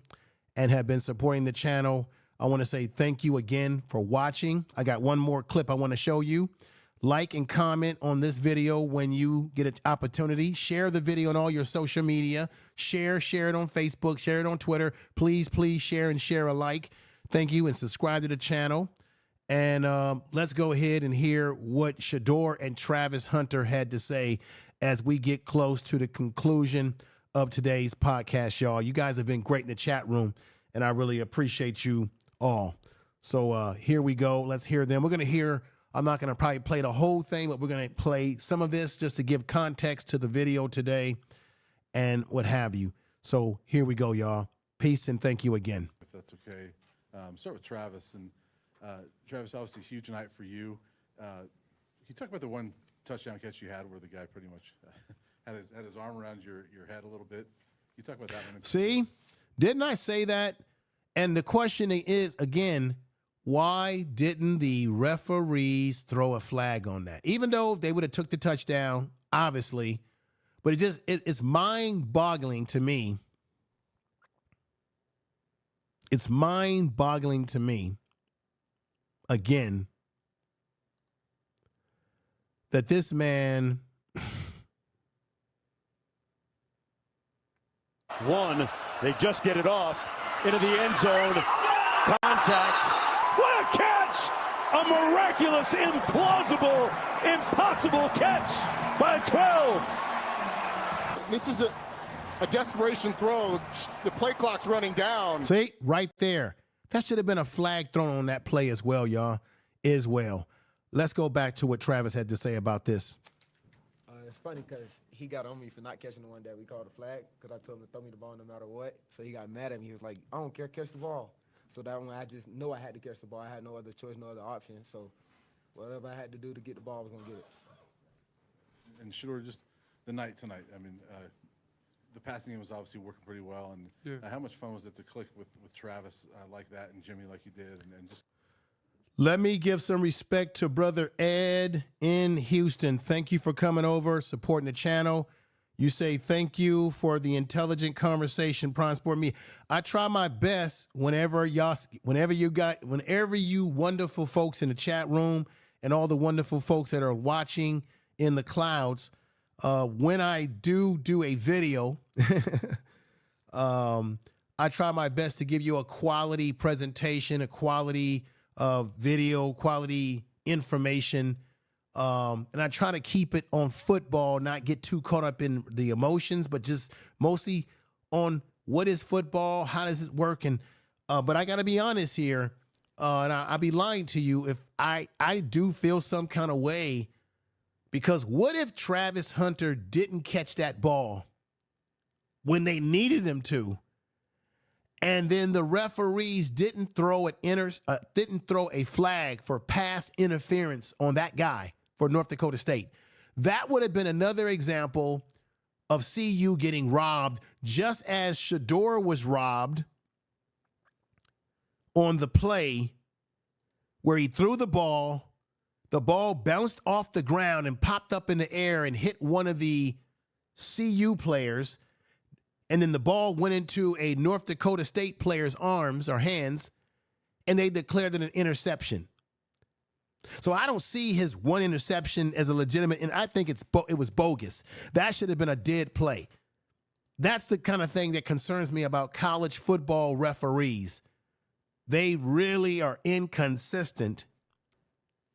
S1: and have been supporting the channel. I want to say thank you again for watching. I got one more clip I want to show you. Like and comment on this video when you get an opportunity. Share the video on all your social media. Share it on Facebook. Share it on Twitter. Please share and share alike. Thank you, and subscribe to the channel. And let's go ahead and hear what Sheduer and Travis Hunter had to say as we get close to the conclusion of today's podcast, y'all. You guys have been great in the chat room, and I really appreciate you all. So here we go. Let's hear them. We're going to hear, I'm not going to probably play the whole thing, but we're going to play some of this just to give context to the video today and what have you. So here we go, y'all. Peace and thank you again.
S7: If that's okay. Start with Travis. And Travis, obviously a huge night for you. Can you talk about the one touchdown catch you had where the guy pretty much had his arm around your head a little bit? Can you talk about that one?
S1: See, didn't I say that? And the question is, again, why didn't the referees throw a flag on that? Even though they would have took the touchdown, obviously, but it's mind-boggling to me. It's mind-boggling to me, again, that this man
S2: they just get it off into the end zone. Contact. What a catch! A miraculous, implausible, impossible catch by 12.
S3: This is a desperation throw. The play clock's running down.
S1: See, right there. That should have been a flag thrown on that play as well, y'all, as well. Let's go back to what Travis had to say about this.
S13: It's funny because he got on me for not catching the one that we called a flag because I told him to throw me the ball no matter what. So he got mad at me. He was like, I don't care, catch the ball. So that one, I just know I had to catch the ball. I had no other choice, no other option. So whatever I had to do to get the ball, I was going to get it.
S7: And Sheduer, just the night tonight, I mean, the passing game was obviously working pretty well. And how much fun was it to click with Travis like that and Jimmy like you did? And just
S1: let me give some respect to Brother Ed in Houston. Thank you for coming over, supporting the channel. You say thank you for the intelligent conversation, Prime Sport Me. I try my best whenever you wonderful folks in the chat room and all the wonderful folks that are watching in the clouds, when I do a video, I I try my best to give you a quality presentation, a quality video, quality information. And I try to keep it on football, not get too caught up in the emotions, but just mostly on what is football, how does it work? And but I got to be honest here, and I'll be lying to you if I do feel some kind of way, because what if Travis Hunter didn't catch that ball when they needed him to, and then the referees didn't throw a flag for pass interference on that guy for North Dakota State? That would have been another example of CU getting robbed, just as Sheduer was robbed on the play where he threw the ball bounced off the ground and popped up in the air and hit one of the CU players, and then the ball went into a North Dakota State player's arms or hands, and they declared it an interception. So I don't see his one interception as a legitimate, and I think it was bogus. That should have been a dead play. That's the kind of thing that concerns me about college football referees. They really are inconsistent.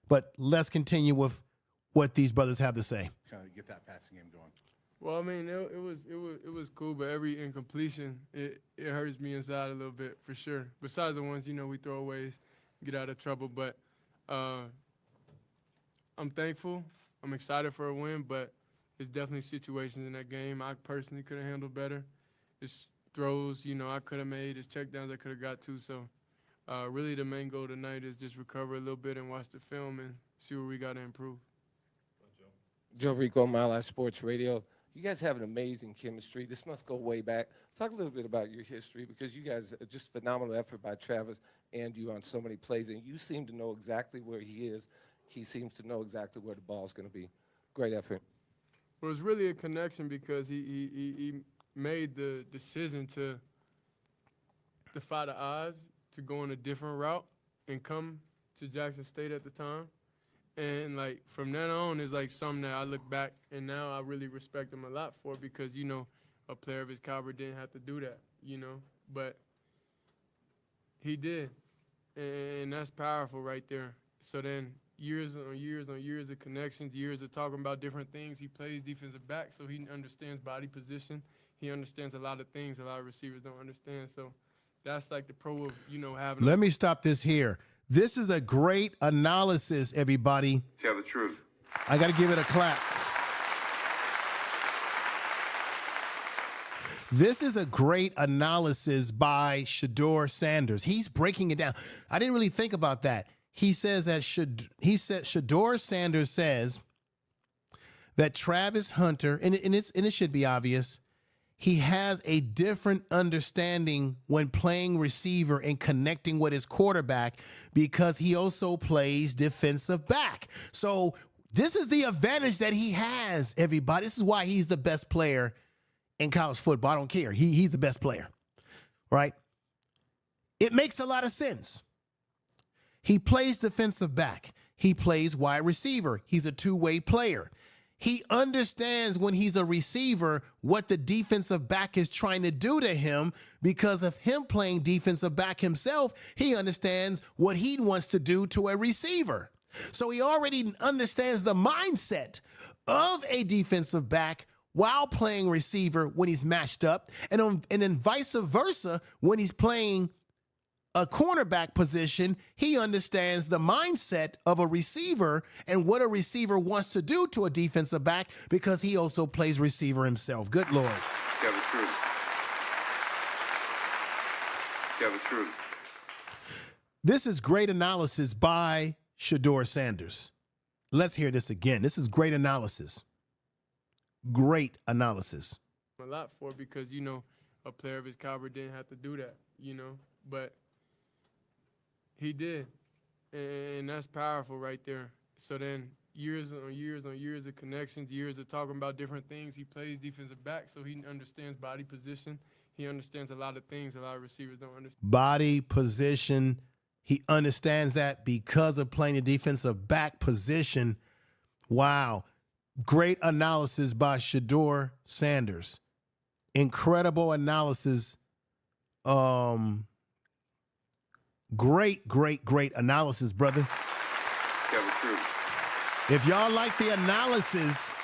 S1: But let's continue with what these brothers have to say.
S7: Kind of get that passing game going.
S14: Well, I mean, it was cool, but every incompletion, it hurts me inside a little bit for sure. Besides the ones, we throw away, get out of trouble. But I'm thankful. I'm excited for a win, but there's definitely situations in that game I personally could have handled better. It's throws, I could have made. It's checkdowns I could have got to. So really the main goal tonight is just recover a little bit and watch the film and see where we got to improve.
S15: Joe Rico, Mile High Sports Radio. You guys have an amazing chemistry. This must go way back. Talk a little bit about your history, because you guys are just phenomenal effort by Travis and you on so many plays, and you seem to know exactly where he is. He seems to know exactly where the ball's going to be. Great effort.
S14: Well, it's really a connection because he made the decision to defy the odds, to go on a different route and come to Jackson State at the time. And, from then on, it's, something that I look back, and now I really respect him a lot for, because, a player of his caliber didn't have to do that, But he did, and that's powerful right there. So then years on years on years of connections, years of talking about different things. He plays defensive back, so he understands body position. He understands a lot of things a lot of receivers don't understand. So that's the pro of, having.
S1: Let me stop this here. This is a great analysis, everybody.
S16: Tell the truth.
S1: I got to give it a clap. This is a great analysis by Sheduer Sanders. He's breaking it down. I didn't really think about that. He says that Sheduer Sanders says that Travis Hunter, and it should be obvious, he has a different understanding when playing receiver and connecting with his quarterback, because he also plays defensive back. So this is the advantage that he has, everybody. This is why he's the best player in college football. I don't care. He's the best player, right? It makes a lot of sense. He plays defensive back. He plays wide receiver. He's a two-way player. He understands when he's a receiver what the defensive back is trying to do to him. Because of him playing defensive back himself, he understands what he wants to do to a receiver. So he already understands the mindset of a defensive back while playing receiver when he's matched up, and then vice versa when he's playing a cornerback position. He understands the mindset of a receiver and what a receiver wants to do to a defensive back, because he also plays receiver himself. Good Lord.
S16: Tell the truth. Tell the truth.
S1: This is great analysis by Sheduer Sanders. Let's hear this again. This is great analysis. Great analysis.
S14: A lot for, because, a player of his caliber didn't have to do that, But he did, and that's powerful right there. So then years on years on years of connections, years of talking about different things. He plays defensive back, so he understands body position. He understands a lot of things a lot of receivers don't understand.
S1: Body position. He understands that because of playing the defensive back position. Wow. Great analysis by Sheduer Sanders. Incredible analysis Great analysis, brother.
S16: Tell the truth.
S1: If y'all like the analysis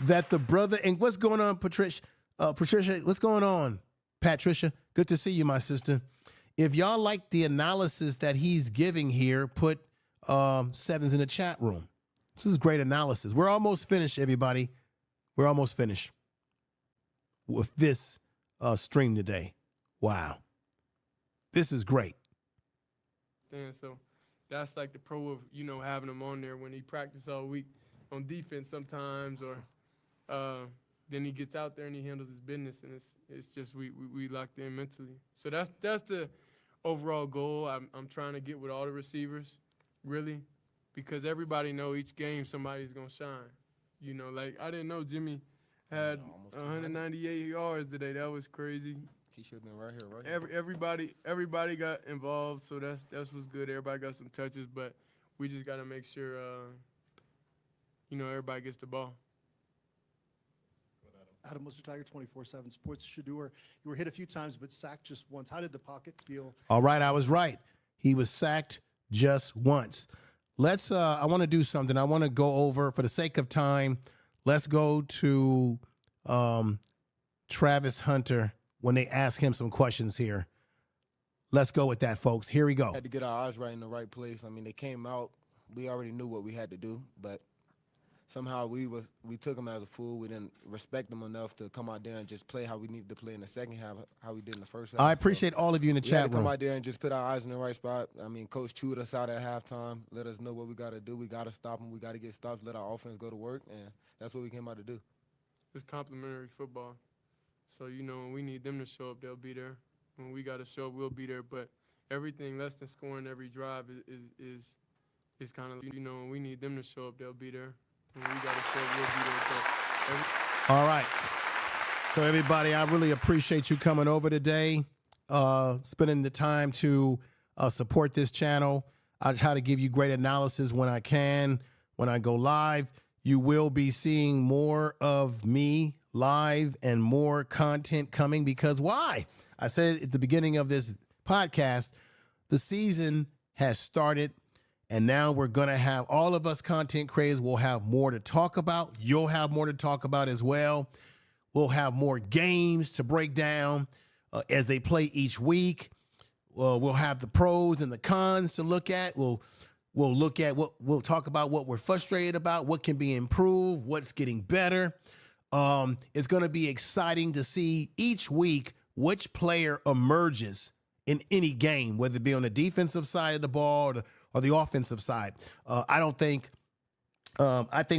S1: that the brother, and what's going on, Patricia? Patricia, what's going on? Patricia, good to see you, my sister. If y'all like the analysis that he's giving here, put sevens in the chat room. This is great analysis. We're almost finished, everybody. We're almost finished with this stream today. Wow. This is great.
S14: And so that's like the pro of, having him on there when he practice all week on defense sometimes, or then he gets out there and he handles his business, and it's just we locked in mentally. So that's the overall goal I'm trying to get with all the receivers, really, because everybody know each game somebody's going to shine. Like I didn't know Jimmy had 198 yards today. That was crazy.
S13: He should have been right here, right?
S14: Everybody got involved, so that's what's good. Everybody got some touches, but we just got to make sure, everybody gets the ball.
S10: Adam Worcester Tiger, 24/7 Sports Sheduer. You were hit a few times, but sacked just once. How did the pocket feel?
S1: All right, I was right. He was sacked just once. Let's. I want to do something. I want to go over, for the sake of time, let's go to Travis Hunter when they ask him some questions here. Let's go with that, folks. Here we go.
S13: Had to get our eyes right in the right place. I mean, they came out. We already knew what we had to do, but somehow we took them as a fool. We didn't respect them enough to come out there and just play how we needed to play in the second half, how we did in the first half.
S1: I appreciate all of you in the chat room.
S13: Come out there and just put our eyes in the right spot. I mean, Coach chewed us out at halftime, let us know what we got to do. We got to stop them. We got to get stops, let our offense go to work, and that's what we came out to do.
S14: It's complimentary football. So, when we need them to show up, they'll be there. When we got to show up, we'll be there. But everything less than scoring every drive is kind of, when we need them to show up, they'll be there. When we got to show up, we'll be there.
S1: All right. So, everybody, I really appreciate you coming over today, spending the time to support this channel. I try to give you great analysis when I can, when I go live. You will be seeing more of me live and more content coming, because why? I said at the beginning of this podcast, the season has started, and now we're going to have, all of us content creators will have more to talk about. You'll have more to talk about as well. We'll have more games to break down as they play each week. We'll have the pros and the cons to look at. We'll look at we'll talk about what we're frustrated about, what can be improved, what's getting better. It's going to be exciting to see each week which player emerges in any game, whether it be on the defensive side of the ball or the offensive side. I think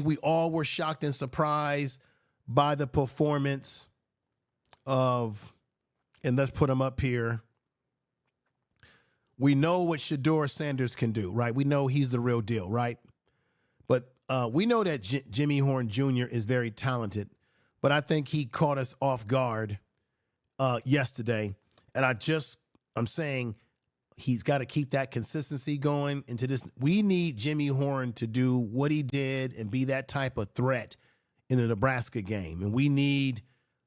S1: we all were shocked and surprised by the performance of, and let's put him up here. We know what Deion Sanders can do, right? We know he's the real deal, right? But we know that Jimmy Horn Jr. is very talented, but I think he caught us off guard yesterday. And I'm saying he's got to keep that consistency going into this. We need Jimmy Horn to do what he did and be that type of threat in the Nebraska game. And we need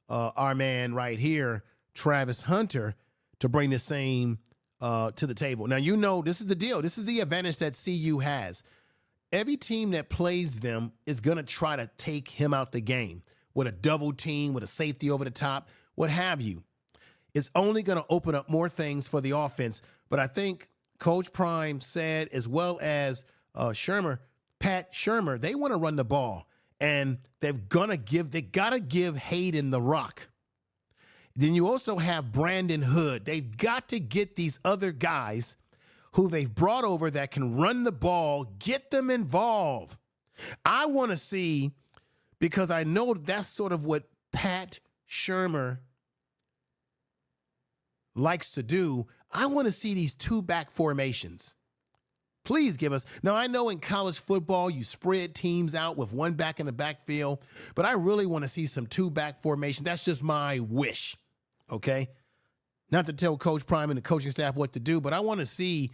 S1: our man right here, Travis Hunter, to bring the same to the table. Now, this is the deal. This is the advantage that CU has. Every team that plays them is going to try to take him out the game with a double team, with a safety over the top, what have you. It's only going to open up more things for the offense. But I think Coach Prime said, as well as Pat Shermer, they want to run the ball. And they got to give Hayden the rock. Then you also have Brandon Hood. They've got to get these other guys who they've brought over that can run the ball, get them involved. I want to see, because I know that's sort of what Pat Shermer likes to do. I want to see these two-back formations. Please give us. Now, I know in college football you spread teams out with one back in the backfield, but I really want to see some two-back formation. That's just my wish, okay? Not to tell Coach Prime and the coaching staff what to do, but I want to see,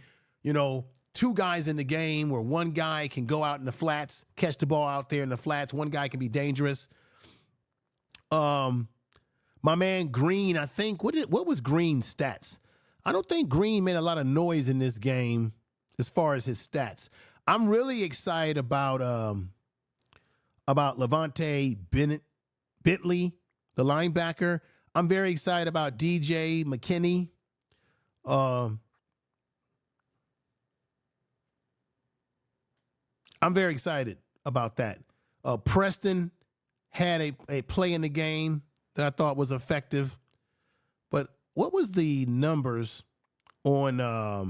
S1: two guys in the game where one guy can go out in the flats, catch the ball out there in the flats. One guy can be dangerous. My man Green, I think, what was Green's stats? I don't think Green made a lot of noise in this game as far as his stats. I'm really excited about Levante Bentley, the linebacker. I'm very excited about DJ McKinney. I'm very excited about that. Preston had a play in the game that I thought was effective. But what was the numbers on I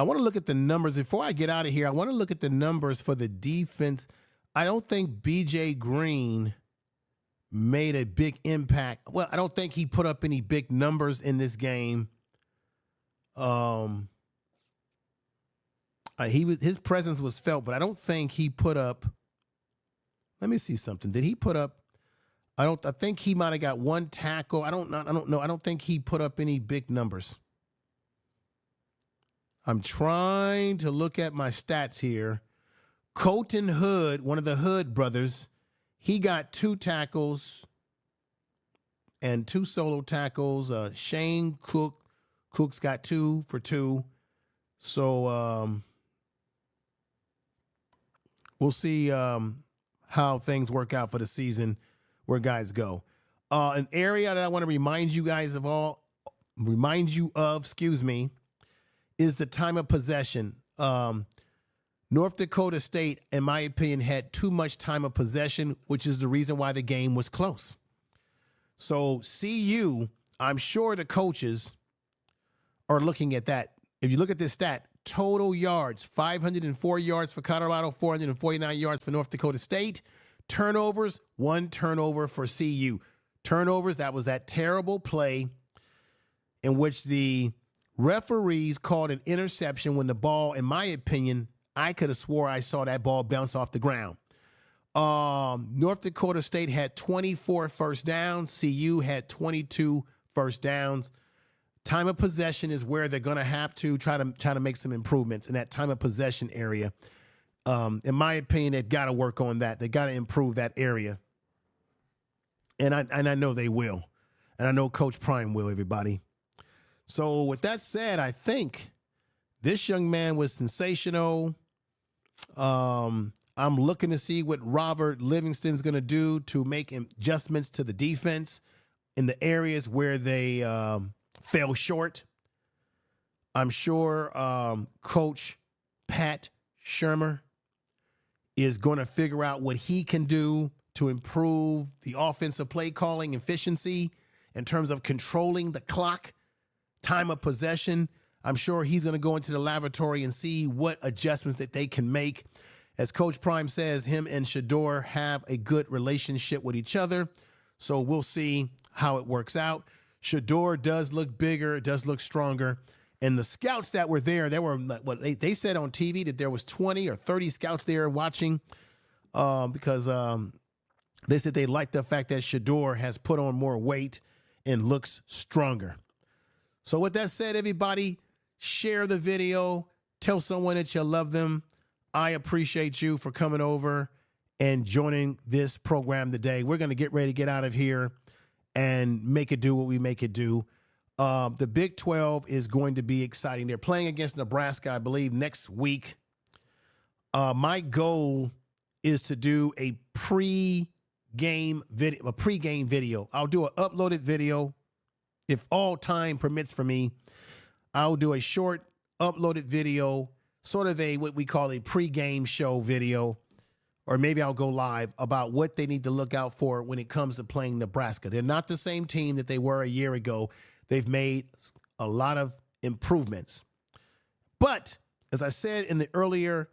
S1: want to look at the numbers. Before I get out of here, I want to look at the numbers for the defense. I don't think BJ Green made a big impact. Well, I don't think he put up any big numbers in this game. His presence was felt, but I don't think he put up. Let me see something. Did he put up? I think he might have got one tackle. I don't know. I don't think he put up any big numbers. I'm trying to look at my stats here. Colton Hood, one of the Hood brothers, he got 2 tackles and 2 solo tackles. Shane Cook's got 2 for 2. So we'll see how things work out for the season, where guys go. An area that I want to remind you of, is the time of possession. North Dakota State, in my opinion, had too much time of possession, which is the reason why the game was close. So CU, I'm sure the coaches are looking at that. If you look at this stat, total yards, 504 yards for Colorado, 449 yards for North Dakota State. Turnovers, 1 turnover for CU. Turnovers, that was that terrible play in which the referees called an interception when the ball, in my opinion, I could have swore I saw that ball bounce off the ground. North Dakota State had 24 first downs. CU had 22 first downs. Time of possession is where they're going to have to try to make some improvements in that time of possession area. In my opinion, they've got to work on that. They got to improve that area. And I know they will. And I know Coach Prime will, everybody. So with that said, I think this young man was sensational. I'm looking to see what Robert Livingston's going to do to make adjustments to the defense in the areas where they fell short. I'm sure Coach Pat Shermer is going to figure out what he can do to improve the offensive play calling efficiency in terms of controlling the clock, time of possession. I'm sure he's going to go into the laboratory and see what adjustments that they can make. As Coach Prime says, him and Sheduer have a good relationship with each other. So we'll see how it works out. Sheduer does look bigger, does look stronger. And the scouts that were there, they said on TV that there was 20 or 30 scouts there watching because they said they liked the fact that Sheduer has put on more weight and looks stronger. So with that said, everybody, share the video. Tell someone that you love them. I appreciate you for coming over and joining this program today. We're going to get ready to get out of here and make it do what we make it do. The Big 12 is going to be exciting. They're playing against Nebraska, I believe, next week. My goal is to do a pre-game video. I'll do an uploaded video. If all time permits for me, I'll do a short uploaded video, sort of what we call a pre-game show video, or maybe I'll go live about what they need to look out for when it comes to playing Nebraska. They're not the same team that they were a year ago. They've made a lot of improvements. But as I said in the earlier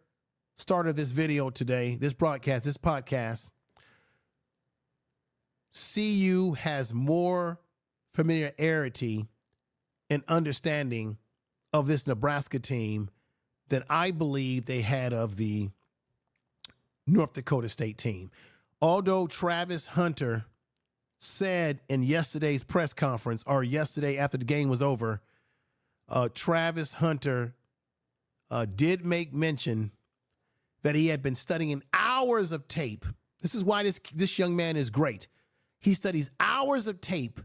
S1: start of this video today, this broadcast, this podcast, CU has more familiarity and understanding of this Nebraska team than I believe they had of the North Dakota State team. Although Travis Hunter said in yesterday's press conference, or yesterday after the game was over, Travis Hunter did make mention that he had been studying hours of tape. This is why this young man is great. He studies hours of tape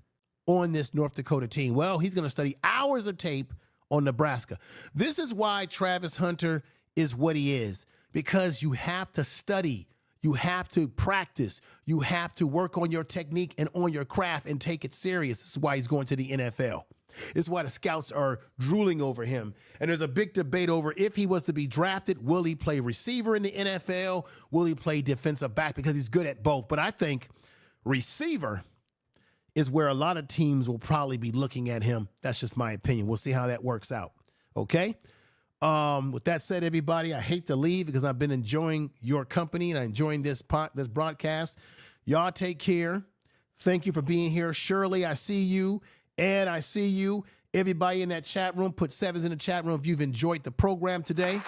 S1: on this North Dakota team. Well, he's going to study hours of tape on Nebraska. This is why Travis Hunter is what he is, because you have to study. You have to practice. You have to work on your technique and on your craft and take it serious. This is why he's going to the NFL. This is why the scouts are drooling over him. And there's a big debate over if he was to be drafted, will he play receiver in the NFL? Will he play defensive back? Because he's good at both. But I think receiver is where a lot of teams will probably be looking at him. That's just my opinion. We'll see how that works out. Okay? With that said, everybody, I hate to leave because I've been enjoying your company and I'm enjoying this broadcast. Y'all take care. Thank you for being here. Shirley, I see you. Ed, I see you. Everybody in that chat room, put 7s in the chat room if you've enjoyed the program today.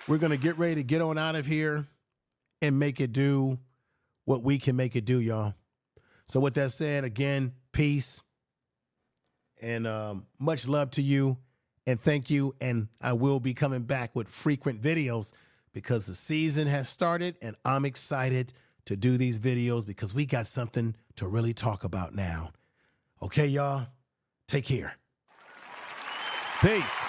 S1: We're going to get ready to get on out of here and make it do what we can make it do, y'all. So with that said, again, peace and much love to you and thank you. And I will be coming back with frequent videos because the season has started and I'm excited to do these videos because we got something to really talk about now. Okay, y'all? Take care. Peace.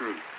S16: True.